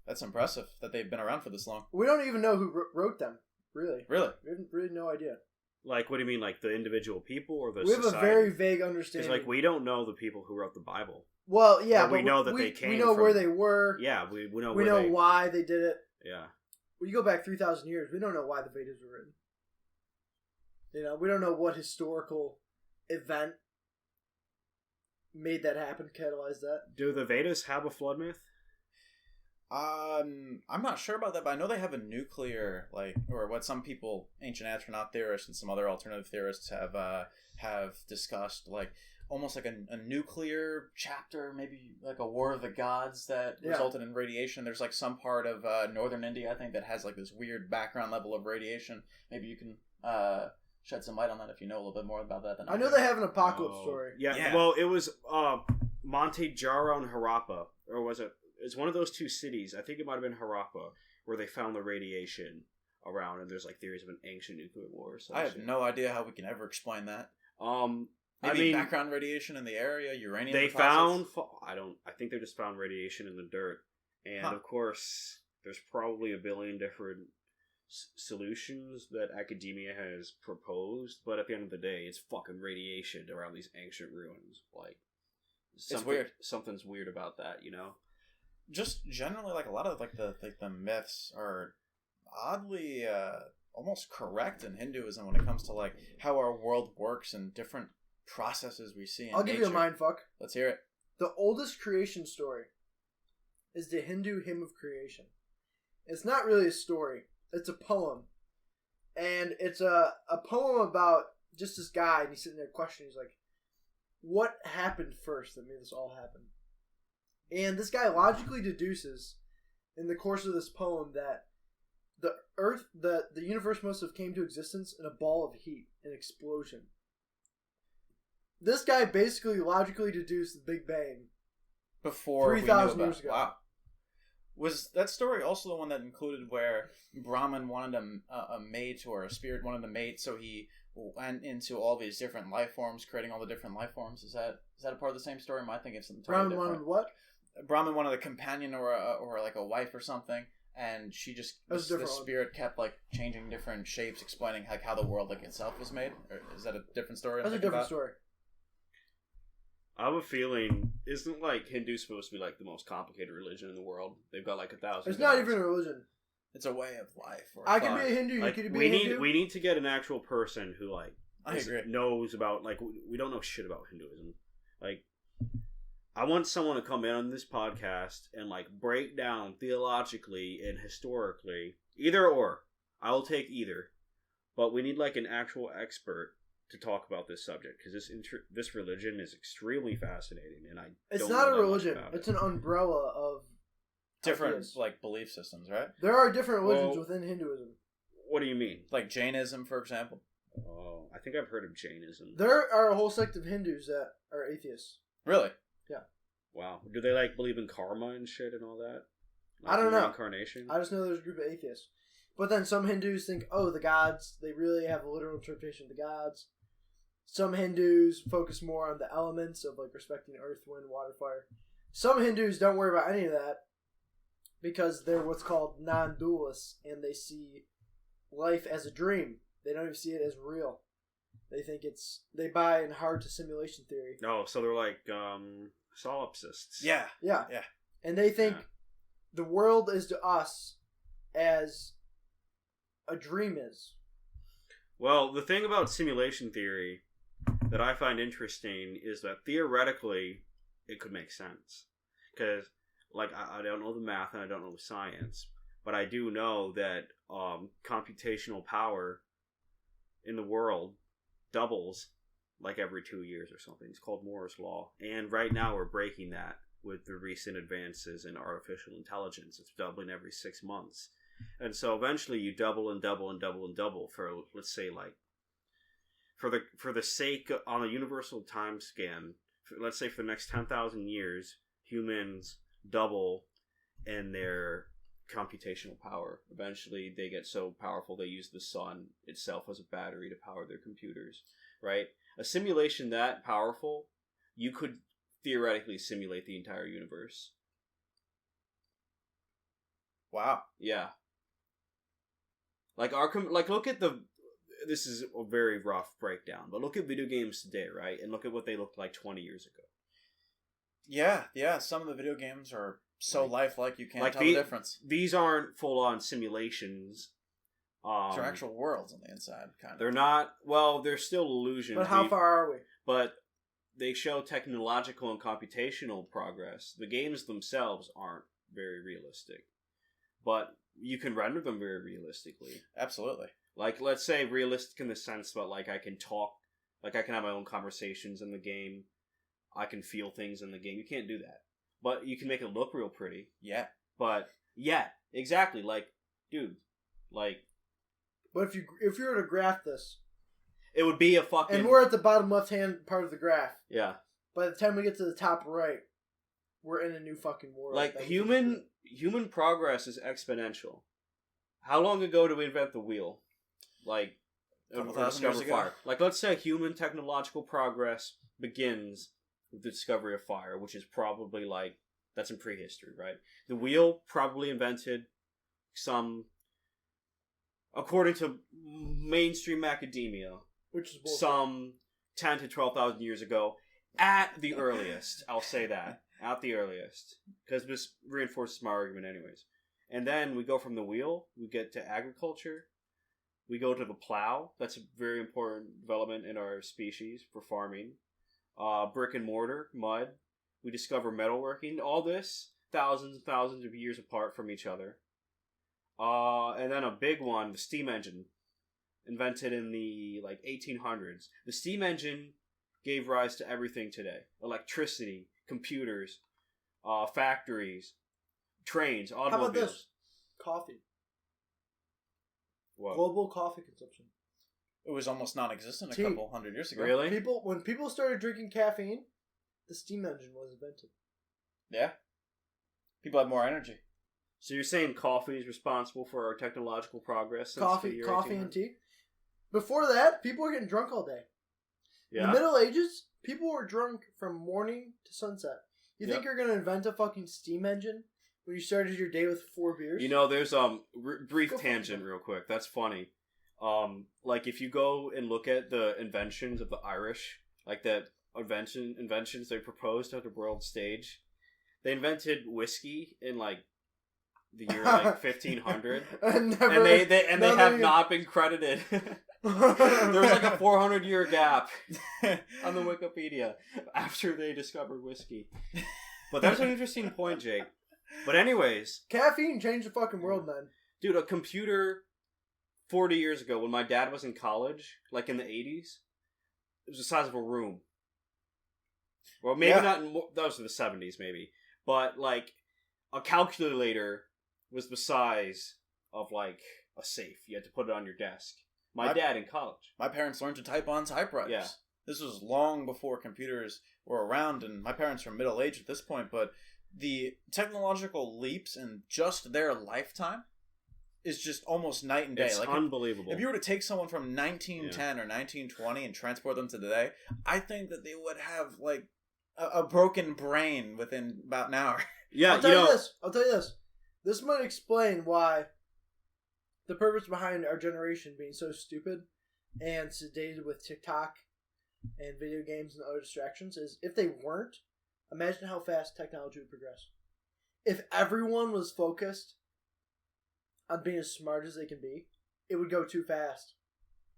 That's impressive that they've been around for this long. We don't even know who wrote them, really. Really? We have really no idea. Like, what do you mean? Like the individual people or the We have society? a very vague Because, understanding. like, we don't know the people who wrote the Bible. Well, yeah, But we but know that they came We know from- where they were. Yeah, we know We where know they... why they did it. Yeah. When you go back 3,000 years, we don't know why the Vedas were written. You know, we don't know what historical event made that happen, catalyzed that. Do the Vedas have a flood myth? I'm not sure about that, but I know they have a nuclear, like, or what some people, ancient astronaut theorists and some other alternative theorists have discussed, like, almost like a nuclear chapter, maybe like a War of the Gods that resulted in radiation. There's like some part of northern India, I think, that has like this weird background level of radiation. Maybe you can shed some light on that if you know a little bit more about that than I know they have an apocalypse story. Yeah, well, it was Monte Jaro and Harappa, or was it? It's one of those two cities. I think it might have been Harappa, where they found the radiation around, and there's like theories of an ancient nuclear war. Or I have no idea how we can ever explain that. I Maybe mean, background radiation in the area, uranium. they deposits? found. I think they just found radiation in the dirt, and Huh. of course, there's probably a billion different solutions that academia has proposed. But at the end of the day, it's fucking radiation around these ancient ruins. Like, It's weird. Something's weird about that, you know. Just generally, like a lot of like the myths are oddly almost correct in Hinduism when it comes to like how our world works and different processes we see in I'll give you a nature. mind fuck. Let's hear it. The oldest creation story is the Hindu hymn of creation. It's not really a story. It's a poem. And it's a poem about just this guy, and he's sitting there questioning, he's like, what happened first that made this all happen? And this guy logically deduces in the course of this poem that the earth, the universe must have came to existence in a ball of heat, an explosion. This guy basically logically deduced the Big Bang Before 3,000 we knew years about, ago. wow. Was that story also the one that included where Brahman wanted a mate or a spirit wanted a mate, so he went into all these different life forms, creating all the different life forms? Is that a part of the same story? Am I thinking something totally Brahman different? wanted what? Brahman wanted a companion or like a wife or something, and she just That's a the different one. spirit kept like changing different shapes, explaining like how the world like itself was made. Or is that a different story? That's a different story. I have a feeling, isn't like Hindu supposed to be like the most complicated religion in the world? They've got like 1,000. It's not gods. even a religion. It's a way of life. Or I thought. can be a Hindu. Like, you could be we a need Hindu. we need to get an actual person who like I agree. knows about, like, we don't know shit about Hinduism. Like, I want someone to come in on this podcast and like break down theologically and historically, either or. I'll take either, but we need like an actual expert to talk about this subject, because this religion is extremely fascinating, and It's don't not know a that much religion. about It's it. an umbrella of Different ideas. like belief systems, right? There are different religions Well- within Hinduism. What do you mean? Like Jainism, for example. Oh, I think I've heard of Jainism. There are a whole sect of Hindus that are atheists. Really? Wow, do they like believe in karma and shit and all that? I don't know. Reincarnation. I just know there's a group of atheists. But then some Hindus think, oh, the gods, they really have a literal interpretation of the gods. Some Hindus focus more on the elements of like respecting earth, wind, water, fire. Some Hindus don't worry about any of that because they're what's called non-dualists, and they see life as a dream. They don't even see it as real. They think they buy in hard to simulation theory. Oh, so they're like solipsists. Yeah. Yeah. Yeah. And they think Yeah. the world is to us as a dream is. Well, the thing about simulation theory that I find interesting is that theoretically it could make sense. Because, like, I don't know the math and I don't know the science, but I do know that computational power in the world doubles like every 2 years or something. It's called Moore's Law. And right now we're breaking that with the recent advances in artificial intelligence. It's doubling every 6 months. And so eventually you double and double and double and double for, let's say, like, for the sake on a universal time scan, let's say for the next 10,000 years, humans double in their computational power. Eventually, they get so powerful they use the sun itself as a battery to power their computers, right? A simulation that powerful, you could theoretically simulate the entire universe. Wow. Yeah. Like, look at this is a very rough breakdown, but look at video games today, right? And look at what they looked like 20 years ago. Yeah, some of the video games are so lifelike you can't tell the difference. These aren't full-on simulations. They're actual worlds on the inside, kind of. They're not, well, they're still illusions. But how far are we? But they show technological and computational progress. The games themselves aren't very realistic. But you can render them very realistically. Absolutely. Like, let's say realistic in the sense that, like, I can talk, like, I can have my own conversations in the game. I can feel things in the game. You can't do that. But you can make it look real pretty. Yeah. But, yeah, exactly. Like, dude, like... But if you were to graph this... It would be a fucking... And we're at the bottom left-hand part of the graph. Yeah. By the time we get to the top right, we're in a new fucking world. Like, human progress is exponential. How long ago did we invent the wheel? Like, years ago. fire. Like, let's say human technological progress begins with the discovery of fire, which is probably, like, that's in prehistory, right? The wheel probably invented according to mainstream academia, which is bullshit. Some 10 to 12,000 years ago, at the earliest. I'll say that. At the earliest. Because this reinforces my argument anyways. And then we go from the wheel, we get to agriculture, we go to the plow. That's a very important development in our species for farming. Brick and mortar, mud. We discover metalworking. All this, thousands and thousands of years apart from each other. And then a big one, the steam engine. Invented in the 1800s. The steam engine gave rise to everything today. Electricity, computers, factories, trains, automobiles. How about this? Coffee. What? Global coffee consumption. It was almost non-existent a couple hundred years ago. Really? When people started drinking caffeine, the steam engine was invented. Yeah. People had more energy. So you're saying coffee is responsible for our technological progress? Since Coffee and tea. Before that, people were getting drunk all day. Yeah. In the Middle Ages, people were drunk from morning to sunset. You think you're going to invent a fucking steam engine when you started your day with 4 beers? You know, there's brief tangent real quick. That's funny. Like if you go and look at the inventions of the Irish, like the inventions they proposed at the world stage, they invented whiskey in like the year 1500, and they have not been credited. There was like a 400-year gap on the Wikipedia after they discovered whiskey. But that's an interesting point, Jake. But anyways, caffeine changed the fucking world, man. Dude, a computer 40 years ago when my dad was in college, like in the 80s, it was the size of a room. Well, maybe not. That was in the 70s, maybe. But like a calculator was the size of like a safe. You had to put it on your desk. My dad in college. My parents learned to type on typewriters. Yeah. This was long before computers were around, and my parents are middle-aged at this point, but the technological leaps in just their lifetime is just almost night and day. It's unbelievable. If you were to take someone from 1910 or 1920 and transport them to today, I think that they would have like a broken brain within about an hour. Yeah, I'll tell you this. This might explain why the purpose behind our generation being so stupid and sedated with TikTok and video games and other distractions is if they weren't, imagine how fast technology would progress. If everyone was focused on being as smart as they can be, it would go too fast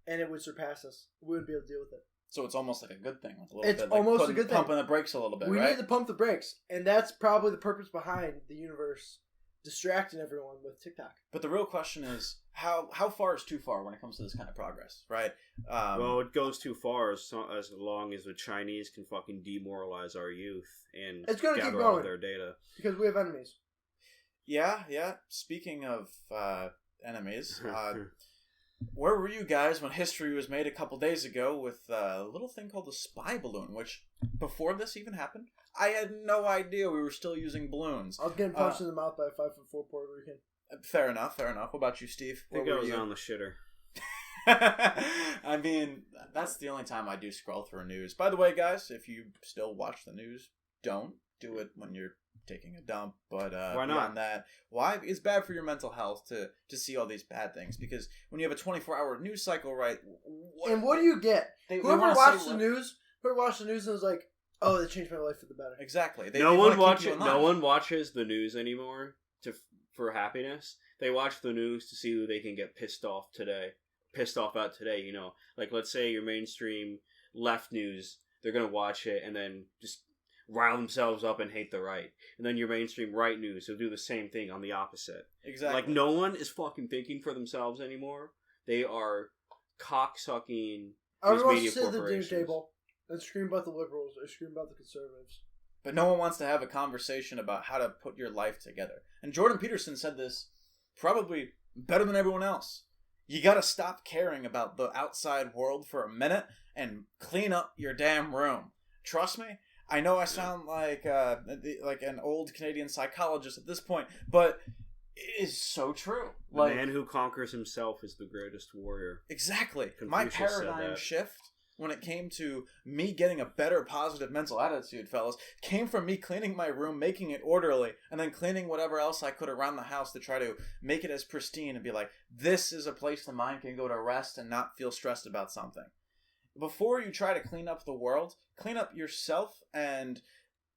and it would surpass us. We wouldn't be able to deal with it. So it's almost like a good thing. With a little It's bit, like almost a good thing. Pumping the brakes a little bit, We right? need to pump the brakes. And that's probably the purpose behind the universe distracting everyone with TikTok. But the real question is, how far is too far when it comes to this kind of progress, right? Well, it goes too far as long as the Chinese can fucking demoralize our youth and it's gonna keep gather all going of their data. because we have enemies. Yeah. Speaking of enemies, where were you guys when history was made a couple days ago with a little thing called the spy balloon, which, before this even happened, I had no idea we were still using balloons. I was getting punched in the mouth by a 5'4" Puerto Rican. Fair enough. What about you, Steve? I think I was on the shitter. I mean, that's the only time I do scroll through news. By the way, guys, if you still watch the news, don't do it when you're taking a dump. But why not? Beyond that, why? It's bad for your mental health to see all these bad things, because when you have a 24-hour news cycle, right? What do you get? Whoever watched the news and was like, "Oh, they changed my life for the better." Exactly. No one watches the news anymore for happiness. They watch the news to see who they can get pissed off at today. You know, like let's say your mainstream left news, they're gonna watch it and then just rile themselves up and hate the right. And then your mainstream right news, they'll do the same thing on the opposite. Exactly. Like no one is fucking thinking for themselves anymore. They are cocksucking these media corporations. Everyone sit at the dinner table and scream about the liberals or scream about the conservatives. But no one wants to have a conversation about how to put your life together. And Jordan Peterson said this probably better than everyone else. You gotta stop caring about the outside world for a minute and clean up your damn room. Trust me, I know I sound like an old Canadian psychologist at this point, but it is so true. The man who conquers himself is the greatest warrior. Exactly. Confucius My paradigm shift when it came to me getting a better positive mental attitude, fellas, came from me cleaning my room, making it orderly, and then cleaning whatever else I could around the house to try to make it as pristine and be like, this is a place the mind can go to rest and not feel stressed about something. Before you try to clean up the world, clean up yourself and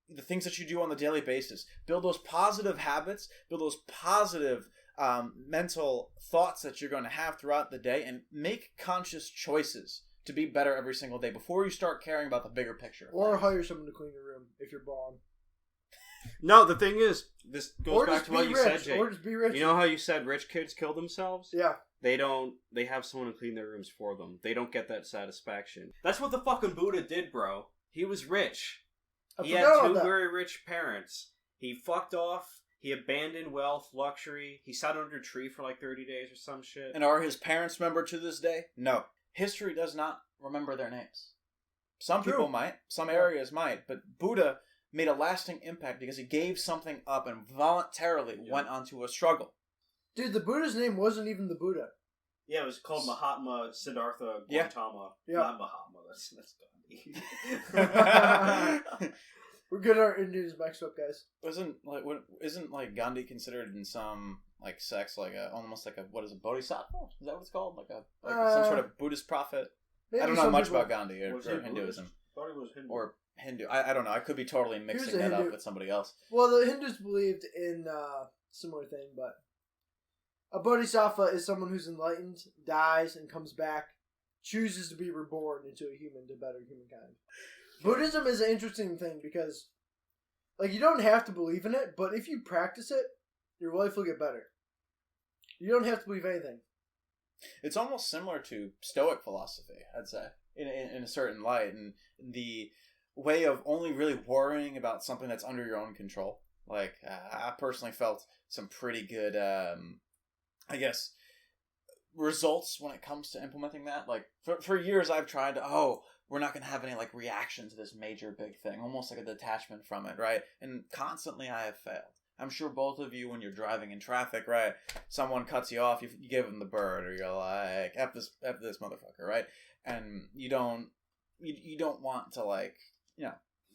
the things that you do on the daily basis. Build those positive habits, build those positive mental thoughts that you're going to have throughout the day, and make conscious choices to be better every single day before you start caring about the bigger picture. Or hire someone to clean your room if you're bald. No, the thing is, this goes back to what you said, Jake. Or just be rich. You know how you said rich kids kill themselves? Yeah. They have someone to clean their rooms for them. They don't get that satisfaction. That's what the fucking Buddha did, bro. He was rich. He had two very rich parents. He fucked off. He abandoned wealth, luxury. He sat under a tree for like 30 days or some shit. And are his parents remembered to this day? No. History does not remember their names. Some people might. Some areas might. But Buddha made a lasting impact because he gave something up and voluntarily went onto a struggle. Dude, the Buddha's name wasn't even the Buddha. Yeah, it was called Mahatma Siddhartha Gautama. Yeah. Not Mahatma. That's Gandhi. We're getting our Indians mixed up, guys. Isn't Gandhi considered in some sects almost like a what is a bodhisattva? Is that what it's called? Some sort of Buddhist prophet? I don't know much about Gandhi or Hinduism. I thought he was Hindu. Or Hindu. I don't know. I could be totally mixing that up with somebody else. Well, the Hindus believed in similar thing, but a bodhisattva is someone who's enlightened, dies, and comes back, chooses to be reborn into a human to better humankind. Buddhism is an interesting thing because, you don't have to believe in it, but if you practice it, your life will get better. You don't have to believe anything. It's almost similar to Stoic philosophy, I'd say, in a certain light, and the way of only really worrying about something that's under your own control. I personally felt some pretty good, results when it comes to implementing that. For years I've tried to, we're not going to have any reaction to this major big thing, almost like a detachment from it, right? And constantly I have failed. I'm sure both of you, when you're driving in traffic, right, someone cuts you off, you give them the bird, or you're like, F this motherfucker, right? And you don't want to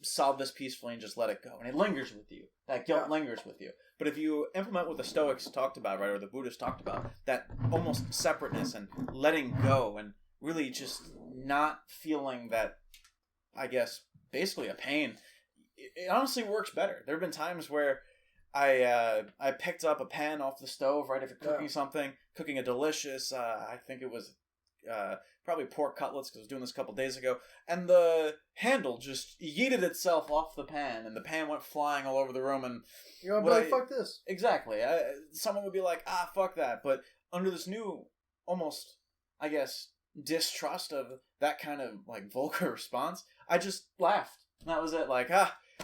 solve this peacefully and just let it go. And it lingers with you. That guilt lingers with you. But if you implement what the Stoics talked about, right, or the Buddhists talked about, that almost separateness and letting go and really just not feeling that, basically a pain, it honestly works better. There have been times where I picked up a pan off the stove, right, after cooking something, cooking a delicious, I think it was probably pork cutlets, because I was doing this a couple days ago, and the handle just yeeted itself off the pan, and the pan went flying all over the room, and you're gonna be like, fuck this. Exactly. Someone would be like, fuck that, but under this new, almost, distrust of that kind of, vulgar response, I just laughed. And that was it,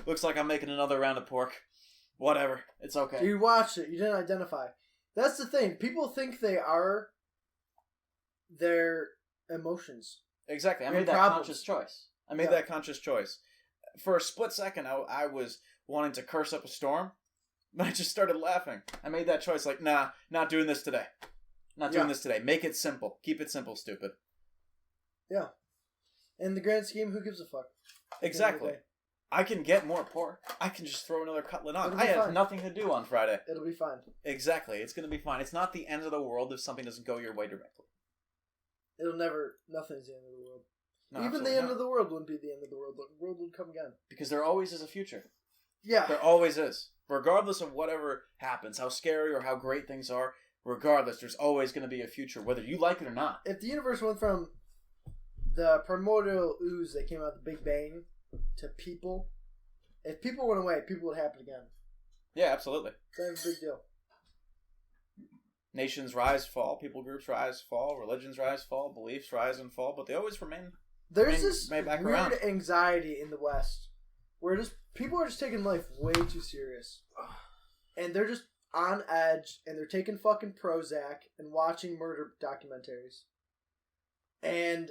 looks like I'm making another round of pork. Whatever. It's okay. You watched it. You didn't identify. That's the thing. People think they are their emotions. Exactly. I made that conscious choice. For a split second, I was wanting to curse up a storm, I just started laughing. I made that choice like, nah, not doing this today. Not doing this today. Make it simple. Keep it simple, stupid. Yeah. In the grand scheme, who gives a fuck? Exactly. I can get more pork. I can just throw another cutlet on. I have nothing to do on Friday. It'll be fine. Exactly. It's going to be fine. It's not the end of the world if something doesn't go your way directly. Nothing's the end of the world. No, even the end of the world wouldn't be the end of the world. The world would come again. Because there always is a future. Yeah. There always is. Regardless of whatever happens, how scary or how great things are, regardless, there's always going to be a future, whether you like it or not. If the universe went from the primordial ooze that came out of the Big Bang to people, if people went away, people would happen again. Yeah, absolutely. That's a big deal. Nations rise, fall. People groups rise, fall. Religions rise, fall. Beliefs rise and fall, but they always remain. There's this weird around. anxiety in the West where just people are just taking life way too serious, and they're just on edge, and they're taking fucking Prozac and watching murder documentaries, and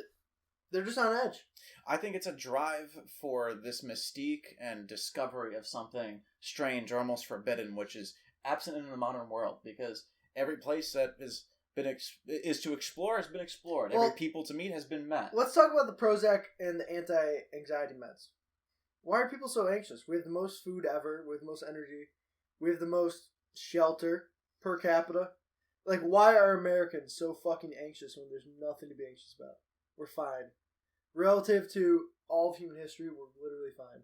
they're just on edge. I think it's a drive for this mystique and discovery of something strange or almost forbidden, which is absent in the modern world, because every place that is to explore has been explored. Every people to meet has been met. Let's talk about the Prozac and the anti-anxiety meds. Why are people so anxious? We have the most food ever. We have the most energy. We have the most shelter per capita. Like, why are Americans so fucking anxious when there's nothing to be anxious about? We're fine. Relative to all of human history, we're literally fine.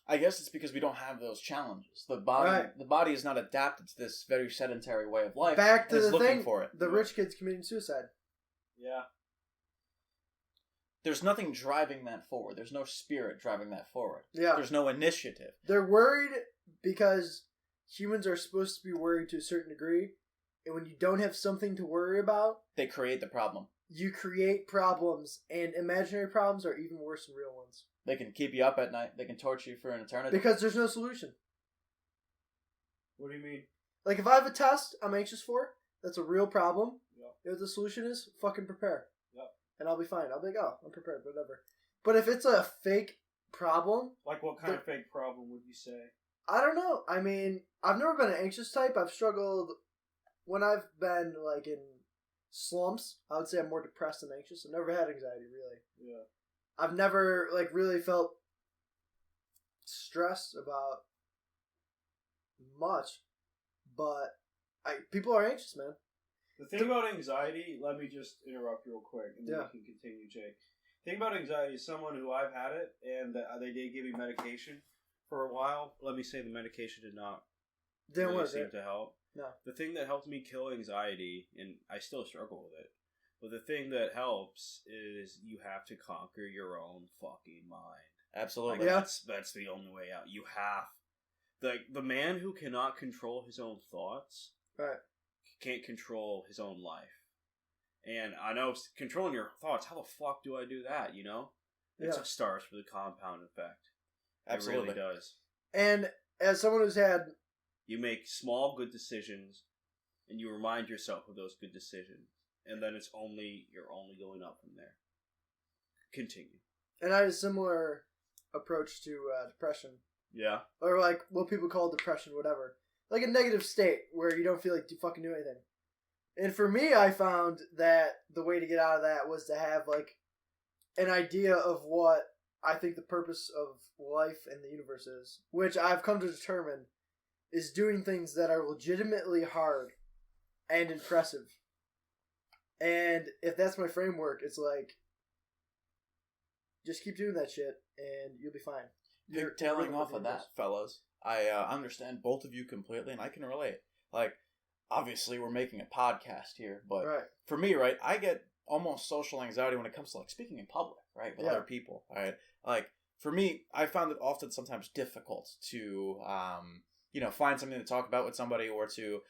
I guess it's because we don't have those challenges. The body is not adapted to this very sedentary way of life. Back to the thing, for it. The rich kids committing suicide. Yeah. There's nothing driving that forward. There's no spirit driving that forward. Yeah. There's no initiative. They're worried because humans are supposed to be worried to a certain degree, and when you don't have something to worry about, they create the problem. You create problems, and imaginary problems are even worse than real ones. They can keep you up at night. They can torture you for an eternity. Because there's no solution. What do you mean? Like, if I have a test I'm anxious for, that's a real problem. Yep. You know what the solution is? Fucking prepare. Yep. And I'll be fine. I'll be like, oh, I'm prepared, whatever. But if it's a fake problem... Like, what kind of fake problem would you say? I don't know. I mean, I've never been an anxious type. I've struggled... When I've been, like, in slumps, I would say I'm more depressed than anxious. I've never had anxiety, really. Yeah. I've never, like, really felt stressed about much, but people are anxious, man. The thing about anxiety, let me just interrupt real quick, and then you can continue, Jake. The thing about anxiety is someone who I've had it, and they did give me medication for a while. Let me say the medication did not really seem to help. No. The thing that helped me kill anxiety, and I still struggle with it, but the thing that helps is you have to conquer your own fucking mind. Absolutely. Like, that's the only way out. You have... The man who cannot control his own thoughts can't control his own life. And I know controlling your thoughts, how the fuck do I do that, you know? It starts with a compound effect. Absolutely. It really does. And as someone who's had... You make small good decisions, and you remind yourself of those good decisions. And then you're only going up from there. Continue. And I had a similar approach to depression. Yeah. Or like what people call depression, whatever. Like a negative state where you don't feel like you fucking do anything. And for me, I found that the way to get out of that was to have like an idea of what I think the purpose of life and the universe is. Which I've come to determine is doing things that are legitimately hard and impressive. And if that's my framework, it's like, just keep doing that shit and you'll be fine. Tailing off of that, fellas, I understand both of you completely, and I can relate. Like, obviously, we're making a podcast here, but for me, right, I get almost social anxiety when it comes to, like, speaking in public, right, with other people, right? Like, for me, I found it often sometimes difficult to, find something to talk about with somebody or to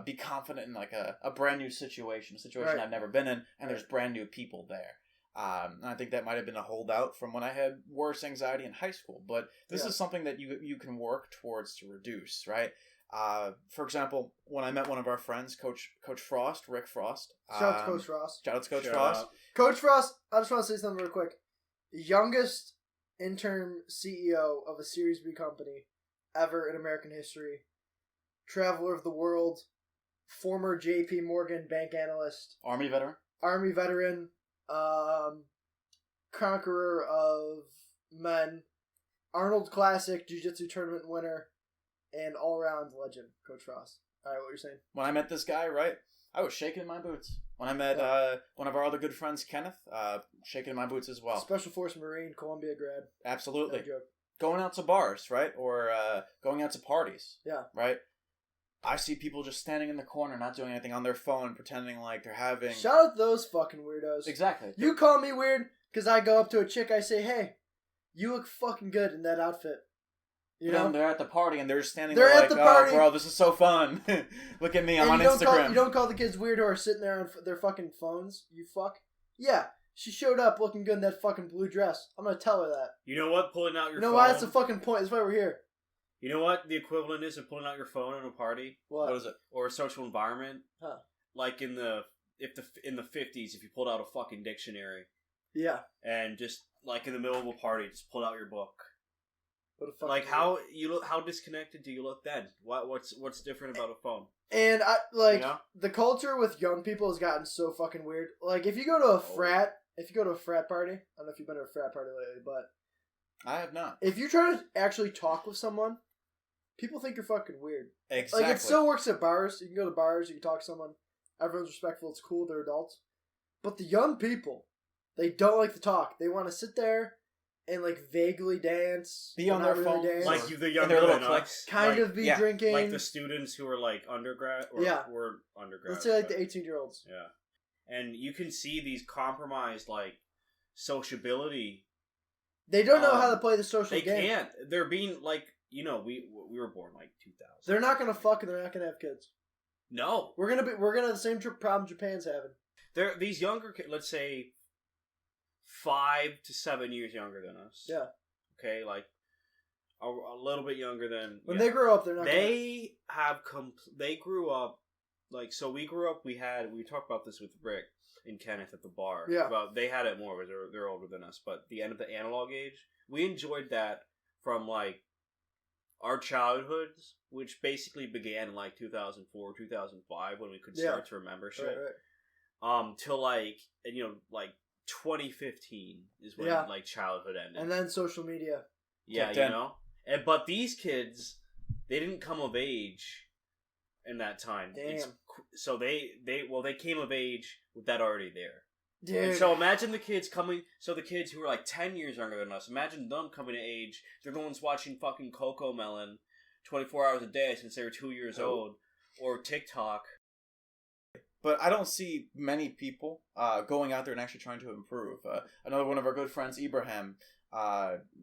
be confident in, like, a brand new situation, a situation I've never been in, and there's brand new people there. And I think that might have been a holdout from when I had worse anxiety in high school. But this is something that you can work towards to reduce, right? For example, when I met one of our friends, Coach Frost, Rick Frost. Shout out to Coach Frost. Shout out to Coach Frost. Coach Frost, I just want to say something real quick. Youngest interim CEO of a Series B company ever in American history. traveler of the world, former J.P. Morgan bank analyst, Army veteran, conqueror of men, Arnold Classic Jiu-Jitsu tournament winner, and all-around legend, Coach Frost. All right, what you're saying? When I met this guy, right, I was shaking in my boots. When I met one of our other good friends, Kenneth, shaking in my boots as well. Special Force Marine, Columbia grad. Absolutely. No joke. Going out to bars, right? Or going out to parties. Yeah. Right? I see people just standing in the corner, not doing anything on their phone, pretending like they're having... Shout out those fucking weirdos. Exactly. You call me weird because I go up to a chick, I say, hey, you look fucking good in that outfit. You know? They're at the party and they're standing They're there at like, the party. oh, bro, this is so fun. Look at me, I'm on you Instagram. You don't call the kids weird who are sitting there on their fucking phones, you fuck. Yeah, she showed up looking good in that fucking blue dress. I'm gonna tell her that. You know what? Pulling out your phone. You know why? That's the fucking point. That's why we're here. You know what the equivalent is of pulling out your phone in a party? What is it? Or a social environment? Huh. Like in the 50s, if you pulled out a fucking dictionary. Yeah. And just like in the middle of a party, just pulled out your book. Like how disconnected do you look then? What's different about a phone? And the culture with young people has gotten so fucking weird. Like if you go to a frat party, I don't know if you've been to a frat party lately, but I have not. If you try to actually talk with someone, people think you're fucking weird. Exactly. Like it still works at bars. You can go to bars, you can talk to someone. Everyone's respectful. It's cool. They're adults. But the young people, they don't like to talk. They want to sit there and like vaguely dance, be on their phone, like the younger than us, drinking, like the students who are like undergrad, or undergrad. Let's say like the 18-year-olds. Yeah, and you can see these compromised like sociability. They don't know how to play the social game. They can't. They're being like we were born like 2000. They're not gonna fuck and they're not gonna have kids. No, we're gonna have the same problem Japan's having. They're these younger kids. Let's say 5 to 7 years younger than us. Yeah. Okay, like a little bit younger than when they grow up. They're not. They grew up like so. We grew up. We talked about this with Rick and Kenneth at the bar. Yeah. Well, they had it more because they're older than us. But the end of the analog age, we enjoyed that from like our childhoods, which basically began in like 2004, 2005 when we could start to remember shit. Right. Till like 2015 is when like childhood ended, and then social media. Yeah, but these kids, they didn't come of age in that time. Damn. So they came of age with that already there. Dude. And so imagine the kids coming. So the kids who are like 10 years younger than us. Imagine them coming to age. They're the ones watching fucking Coco Melon 24 hours a day since they were 2 years old, or TikTok. But I don't see many people going out there and actually trying to improve. Another one of our good friends, Ibrahim,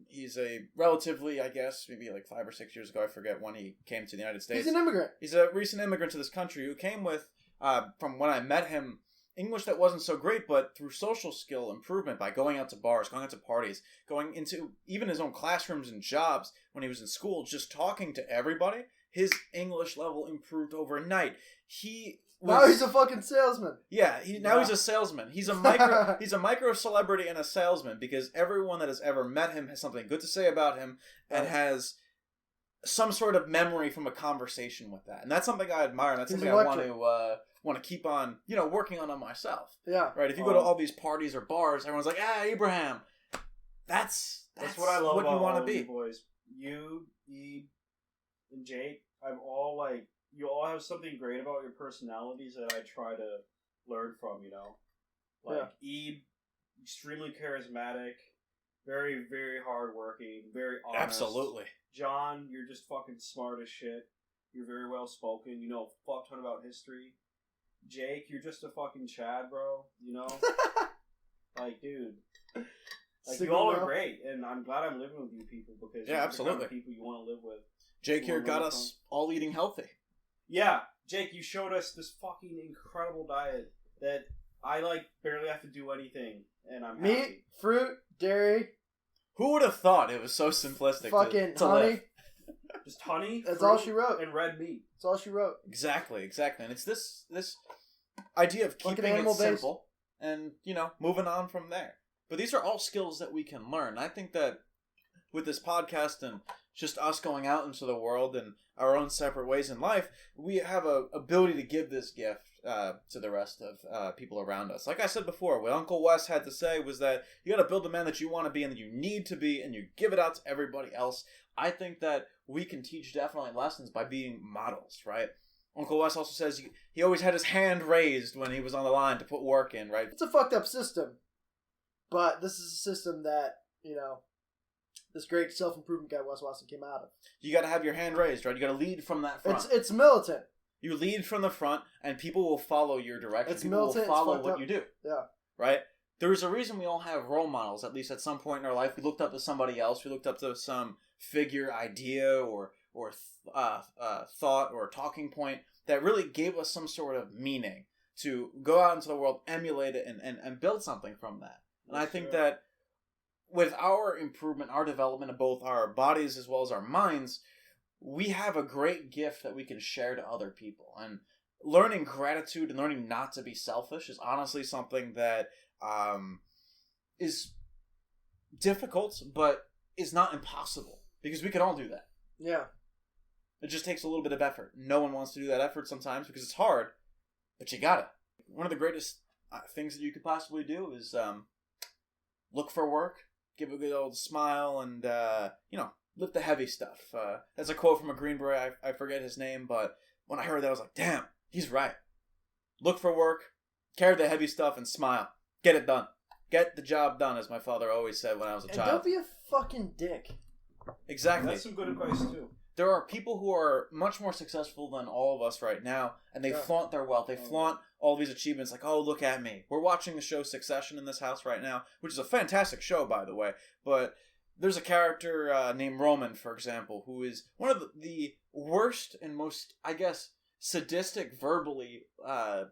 he's a relatively, I guess, maybe like 5 or 6 years ago, I forget when he came to the United States. He's an immigrant. He's a recent immigrant to this country who came with, from when I met him, English that wasn't so great, but through social skill improvement by going out to bars, going out to parties, going into even his own classrooms and jobs when he was in school, just talking to everybody, his English level improved overnight. Now he's a fucking salesman. Yeah, he's a salesman. He's a micro celebrity and a salesman because everyone that has ever met him has something good to say about him and has some sort of memory from a conversation with that. And that's something I admire, and that's something I want to keep on, working on myself. Yeah. Right? If you go to all these parties or bars, everyone's like, Abraham. That's what I love what about you want all to be. You boys. You, Ebe, and Jake, you all have something great about your personalities that I try to learn from, Ebe, extremely charismatic, very, very hardworking, very honest. Absolutely. John, you're just fucking smart as shit. You're very well spoken. You know a fuck ton about history. Jake, you're just a fucking Chad, bro. Dude. You all are great, and I'm glad I'm living with you people because you're absolutely the kind of people you want to live with. Jake here got us all eating healthy. Yeah, Jake, you showed us this fucking incredible diet that I barely have to do anything, and I'm meat, happy. fruit, dairy. Who would have thought it was so simplistic? Fucking to honey. live? Just honey. That's all she wrote. And red meat. That's all she wrote. Exactly, and it's this idea of keeping it simple and moving on from there. But these are all skills that we can learn. I think that with this podcast and just us going out into the world and our own separate ways in life, we have a ability to give this gift to the rest of people around us. Like I said before, what Uncle Wes had to say was that you got to build the man that you want to be and that you need to be, and you give it out to everybody else. I think that we can teach definitely lessons by being models, right? Uncle Wes also says he always had his hand raised when he was on the line to put work in, right? It's a fucked up system, but this is a system that, this great self-improvement guy Wes Watson came out of. You got to have your hand raised, right? You got to lead from that front. It's militant. You lead from the front, and people will follow your direction. It's people militant, will follow it's what fucked you do. Yeah. Right? There's a reason we all have role models, at least at some point in our life. We looked up to somebody else. We looked up to some figure, idea, or thought or talking point that really gave us some sort of meaning to go out into the world, emulate it, and build something from that. And I think that with our improvement, our development of both our bodies as well as our minds, we have a great gift that we can share to other people. And learning gratitude and learning not to be selfish is honestly something that is difficult, but is not impossible. Because we can all do that. Yeah. It just takes a little bit of effort. No one wants to do that effort sometimes because it's hard, but you got it. One of the greatest things that you could possibly do is look for work, give a good old smile, and, lift the heavy stuff. That's a quote from a Green Beret. I forget his name, but when I heard that, I was like, damn, he's right. Look for work, carry the heavy stuff, and smile. Get it done. Get the job done, as my father always said when I was a child. And don't be a fucking dick. Exactly. That's some good advice, too. There are people who are much more successful than all of us right now, and they flaunt their wealth. They flaunt all these achievements like, oh, look at me. We're watching the show Succession in this house right now, which is a fantastic show, by the way. But there's a character named Roman, for example, who is one of the worst and most, I guess, sadistic verbally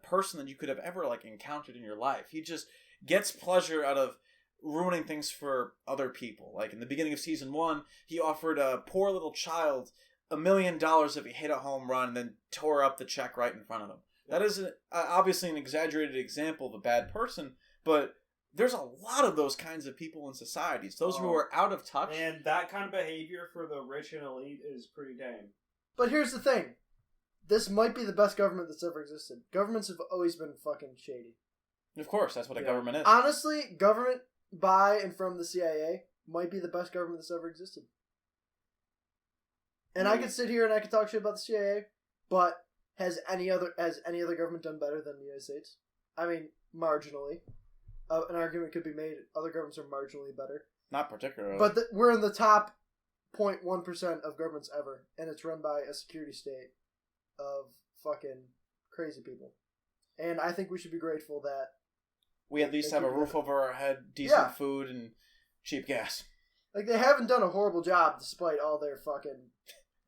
person that you could have ever encountered in your life. He just gets pleasure out of ruining things for other people. Like in the beginning of season 1, he offered a poor little child $1 million if he hit a home run, and then tore up the check right in front of him. That is obviously an exaggerated example of a bad person, but there's a lot of those kinds of people in societies. Those who are out of touch. And that kind of behavior for the rich and elite is pretty tame. But here's the thing. This might be the best government that's ever existed. Governments have always been fucking shady. Of course, that's what a government is. Honestly, government by and from the CIA might be the best government that's ever existed. And I could sit here and I could talk shit about the CIA, but has any other government done better than the United States? I mean, marginally. An argument could be made. Other governments are marginally better. Not particularly. But we're in the top 0.1% of governments ever, and it's run by a security state of fucking crazy people. And I think we should be grateful that we at least have a roof over our head, decent food, and cheap gas. Like, they haven't done a horrible job despite all their fucking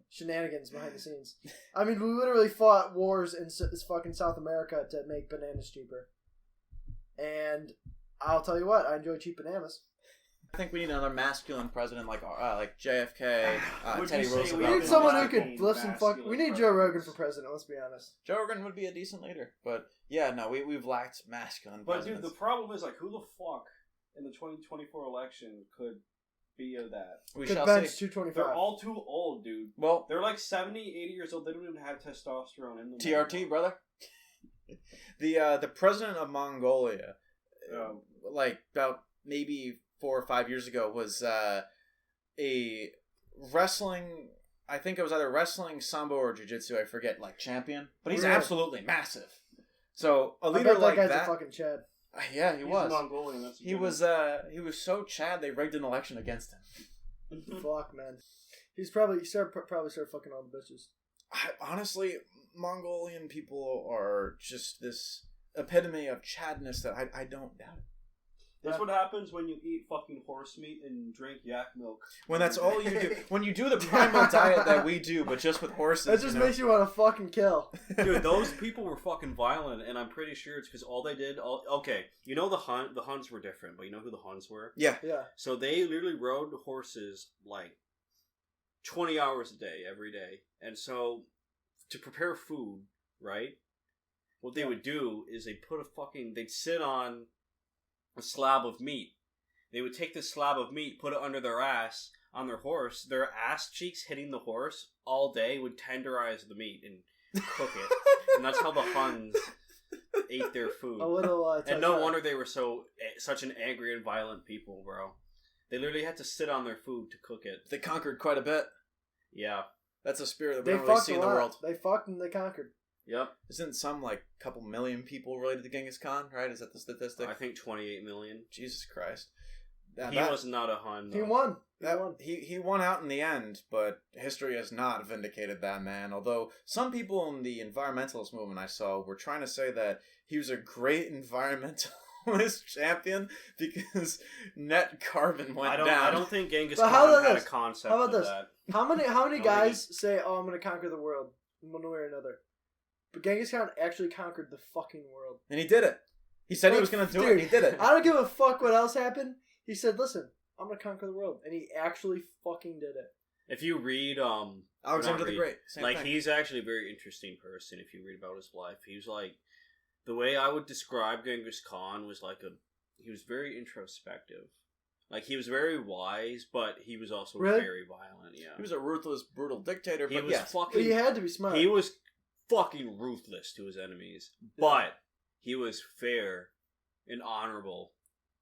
shenanigans behind the scenes. I mean, we literally fought wars in fucking South America to make bananas cheaper. And I'll tell you what, I enjoy cheap bananas. I think we need another masculine president like JFK, Teddy Roosevelt. We need someone who could listen. We need Joe Rogan for president. Let's be honest. Joe Rogan would be a decent leader, but yeah, no, we've lacked masculine. But presidents. dude, the problem is who the fuck in the 2024 election could be of that? We could shall bench see. 225. They're all too old, dude. Well, they're like 70, 80 years old. They don't even have testosterone in them. TRT, brother. The president of Mongolia, about maybe 4 or 5 years ago, was a wrestling. I think it was either wrestling, sambo, or jiu-jitsu. I forget, champion. But he's absolutely massive. So a leader like that. That guy's a fucking Chad. Yeah, he was. Mongolian. That's he was so Chad they rigged an election against him. Fuck, man. He's probably started fucking all the bitches. Honestly, Mongolian people are just this epitome of Chadness that I don't doubt. That's what happens when you eat fucking horse meat and drink yak milk. When that's all you do. When you do the primal diet that we do, but just with horses. That just makes you want to fucking kill. Dude, those people were fucking violent, and I'm pretty sure it's because all they did... Okay, you know the Huns were different, but you know who the Huns were? Yeah. So they literally rode horses 20 hours a day, every day. And so, to prepare food, right? What they would do is they'd sit on a slab of meat. They would take this slab of meat, put it under their ass, on their horse, their ass cheeks hitting the horse all day would tenderize the meat and cook it. And that's how the Huns ate their food. A little, and no wonder they were such an angry and violent people, bro. They literally had to sit on their food to cook it. They conquered quite a bit. Yeah. That's a spirit that we don't really see in the world. They fucked and they conquered. Yep. Isn't some, like, couple million people related to Genghis Khan, right? Is that the statistic? I think 28 million. Jesus Christ. He was not a Hun, though. He won. He won out in the end, but history has not vindicated that man. Although some people in the environmentalist movement I saw were trying to say that he was a great environmentalist champion because net carbon went down. I don't think Genghis Khan had a concept of that. How many guys say, "Oh, I'm going to conquer the world in one way or another"? But Genghis Khan actually conquered the fucking world, and he did it. He said he was going to do it, and he did it. I don't give a fuck what else happened. He said, "Listen, I'm gonna conquer the world," and he actually fucking did it. If you read, Alexander the Great, he's actually a very interesting person. If you read about his life, he was like, the way I would describe Genghis Khan was like he was very introspective. Like, he was very wise, but he was also very violent. Yeah, he was a ruthless, brutal dictator. He was fucking. He had to be smart. He was fucking ruthless to his enemies, but he was fair and honorable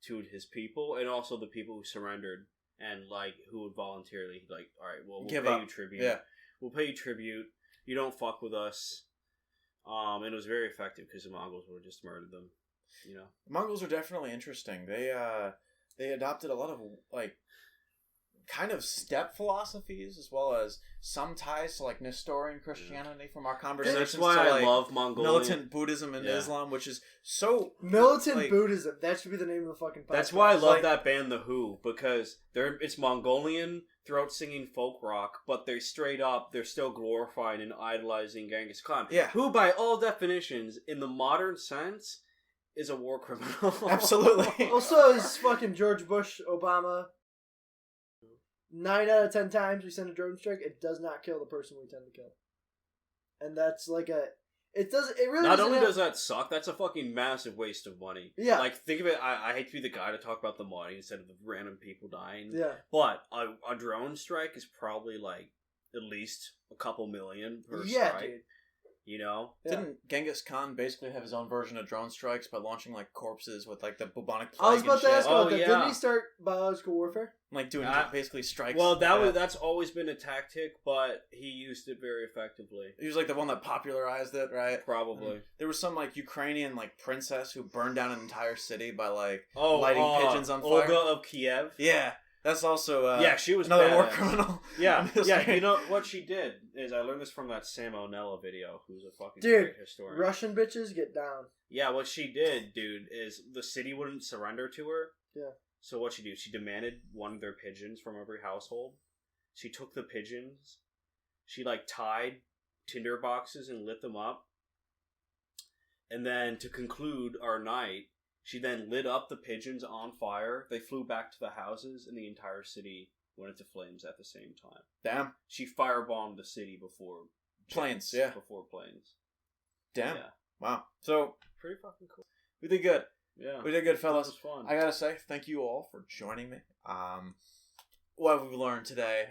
to his people, and also the people who surrendered and like who would voluntarily like, all right, well, we'll pay you tribute. Yeah, we'll pay you tribute. You don't fuck with us. And it was very effective because the Mongols would have just murdered them. You know, the Mongols are definitely interesting. They adopted a lot of like kind of steppe philosophies as well as some ties to like Nestorian Christianity from our conversations. That's why I love Mongolian militant Buddhism and Islam, which is so militant Buddhism. That should be the name of the fucking podcast. That's why I love that band The Who, because it's Mongolian throat singing folk rock, but they're still glorifying and idolizing Genghis Khan. Yeah. Who by all definitions in the modern sense is a war criminal. Absolutely. Also is fucking George Bush, Obama. 9 out of 10 times we send a drone strike, it does not kill the person we tend to kill. And that's like it really not only does that suck, that's a fucking massive waste of money. Yeah. Like, think of it, I hate to be the guy to talk about the money instead of the random people dying. Yeah. But a drone strike is probably like at least a couple million per strike. Dude. You know? Yeah. Didn't Genghis Khan basically have his own version of drone strikes by launching like corpses with like the bubonic plague? I was about to ask about that. Yeah. Didn't he start biological warfare? Like doing basically strikes. Well, that's always been a tactic, but he used it very effectively. He was like the one that popularized it, right? Probably. There was some like Ukrainian like princess who burned down an entire city by like lighting pigeons on fire. Olga of Kiev. Yeah. That's also she was another badass. war criminal. Yeah. You know what she did is I learned this from that Sam O'Nella video, who's a fucking great historian. Russian bitches get down. Yeah, what she did, dude, is the city wouldn't surrender to her. Yeah. So what she did, she demanded one of their pigeons from every household. She took the pigeons, she like tied tinder boxes and lit them up. And then to conclude our night, she then lit up the pigeons on fire. They flew back to the houses, and the entire city went into flames at the same time. Damn. She firebombed the city before planes. Before planes. Damn. Yeah. Wow. So pretty fucking cool. We did good. Yeah. We did good, fellas. It was fun. I gotta say, thank you all for joining me. What have we learned today?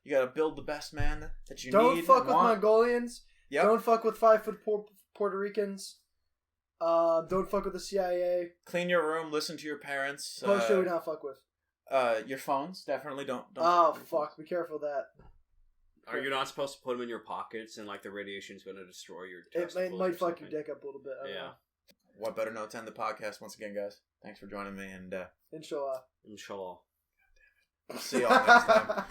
You gotta build the best man that you need. Don't fuck with Mongolians. Yep. Don't fuck with 5 foot Puerto Ricans. Don't fuck with the CIA. Clean your room. Listen to your parents. What should we not fuck with? Your phones. Definitely don't. Oh, fuck. Be careful of that. Are you not supposed to put them in your pockets and like the radiation's going to destroy your testicles? It might fuck your dick up a little bit. I don't know. What better note to end the podcast once again, guys? Thanks for joining me, and Inshallah. Inshallah. God damn it. We'll see y'all next time.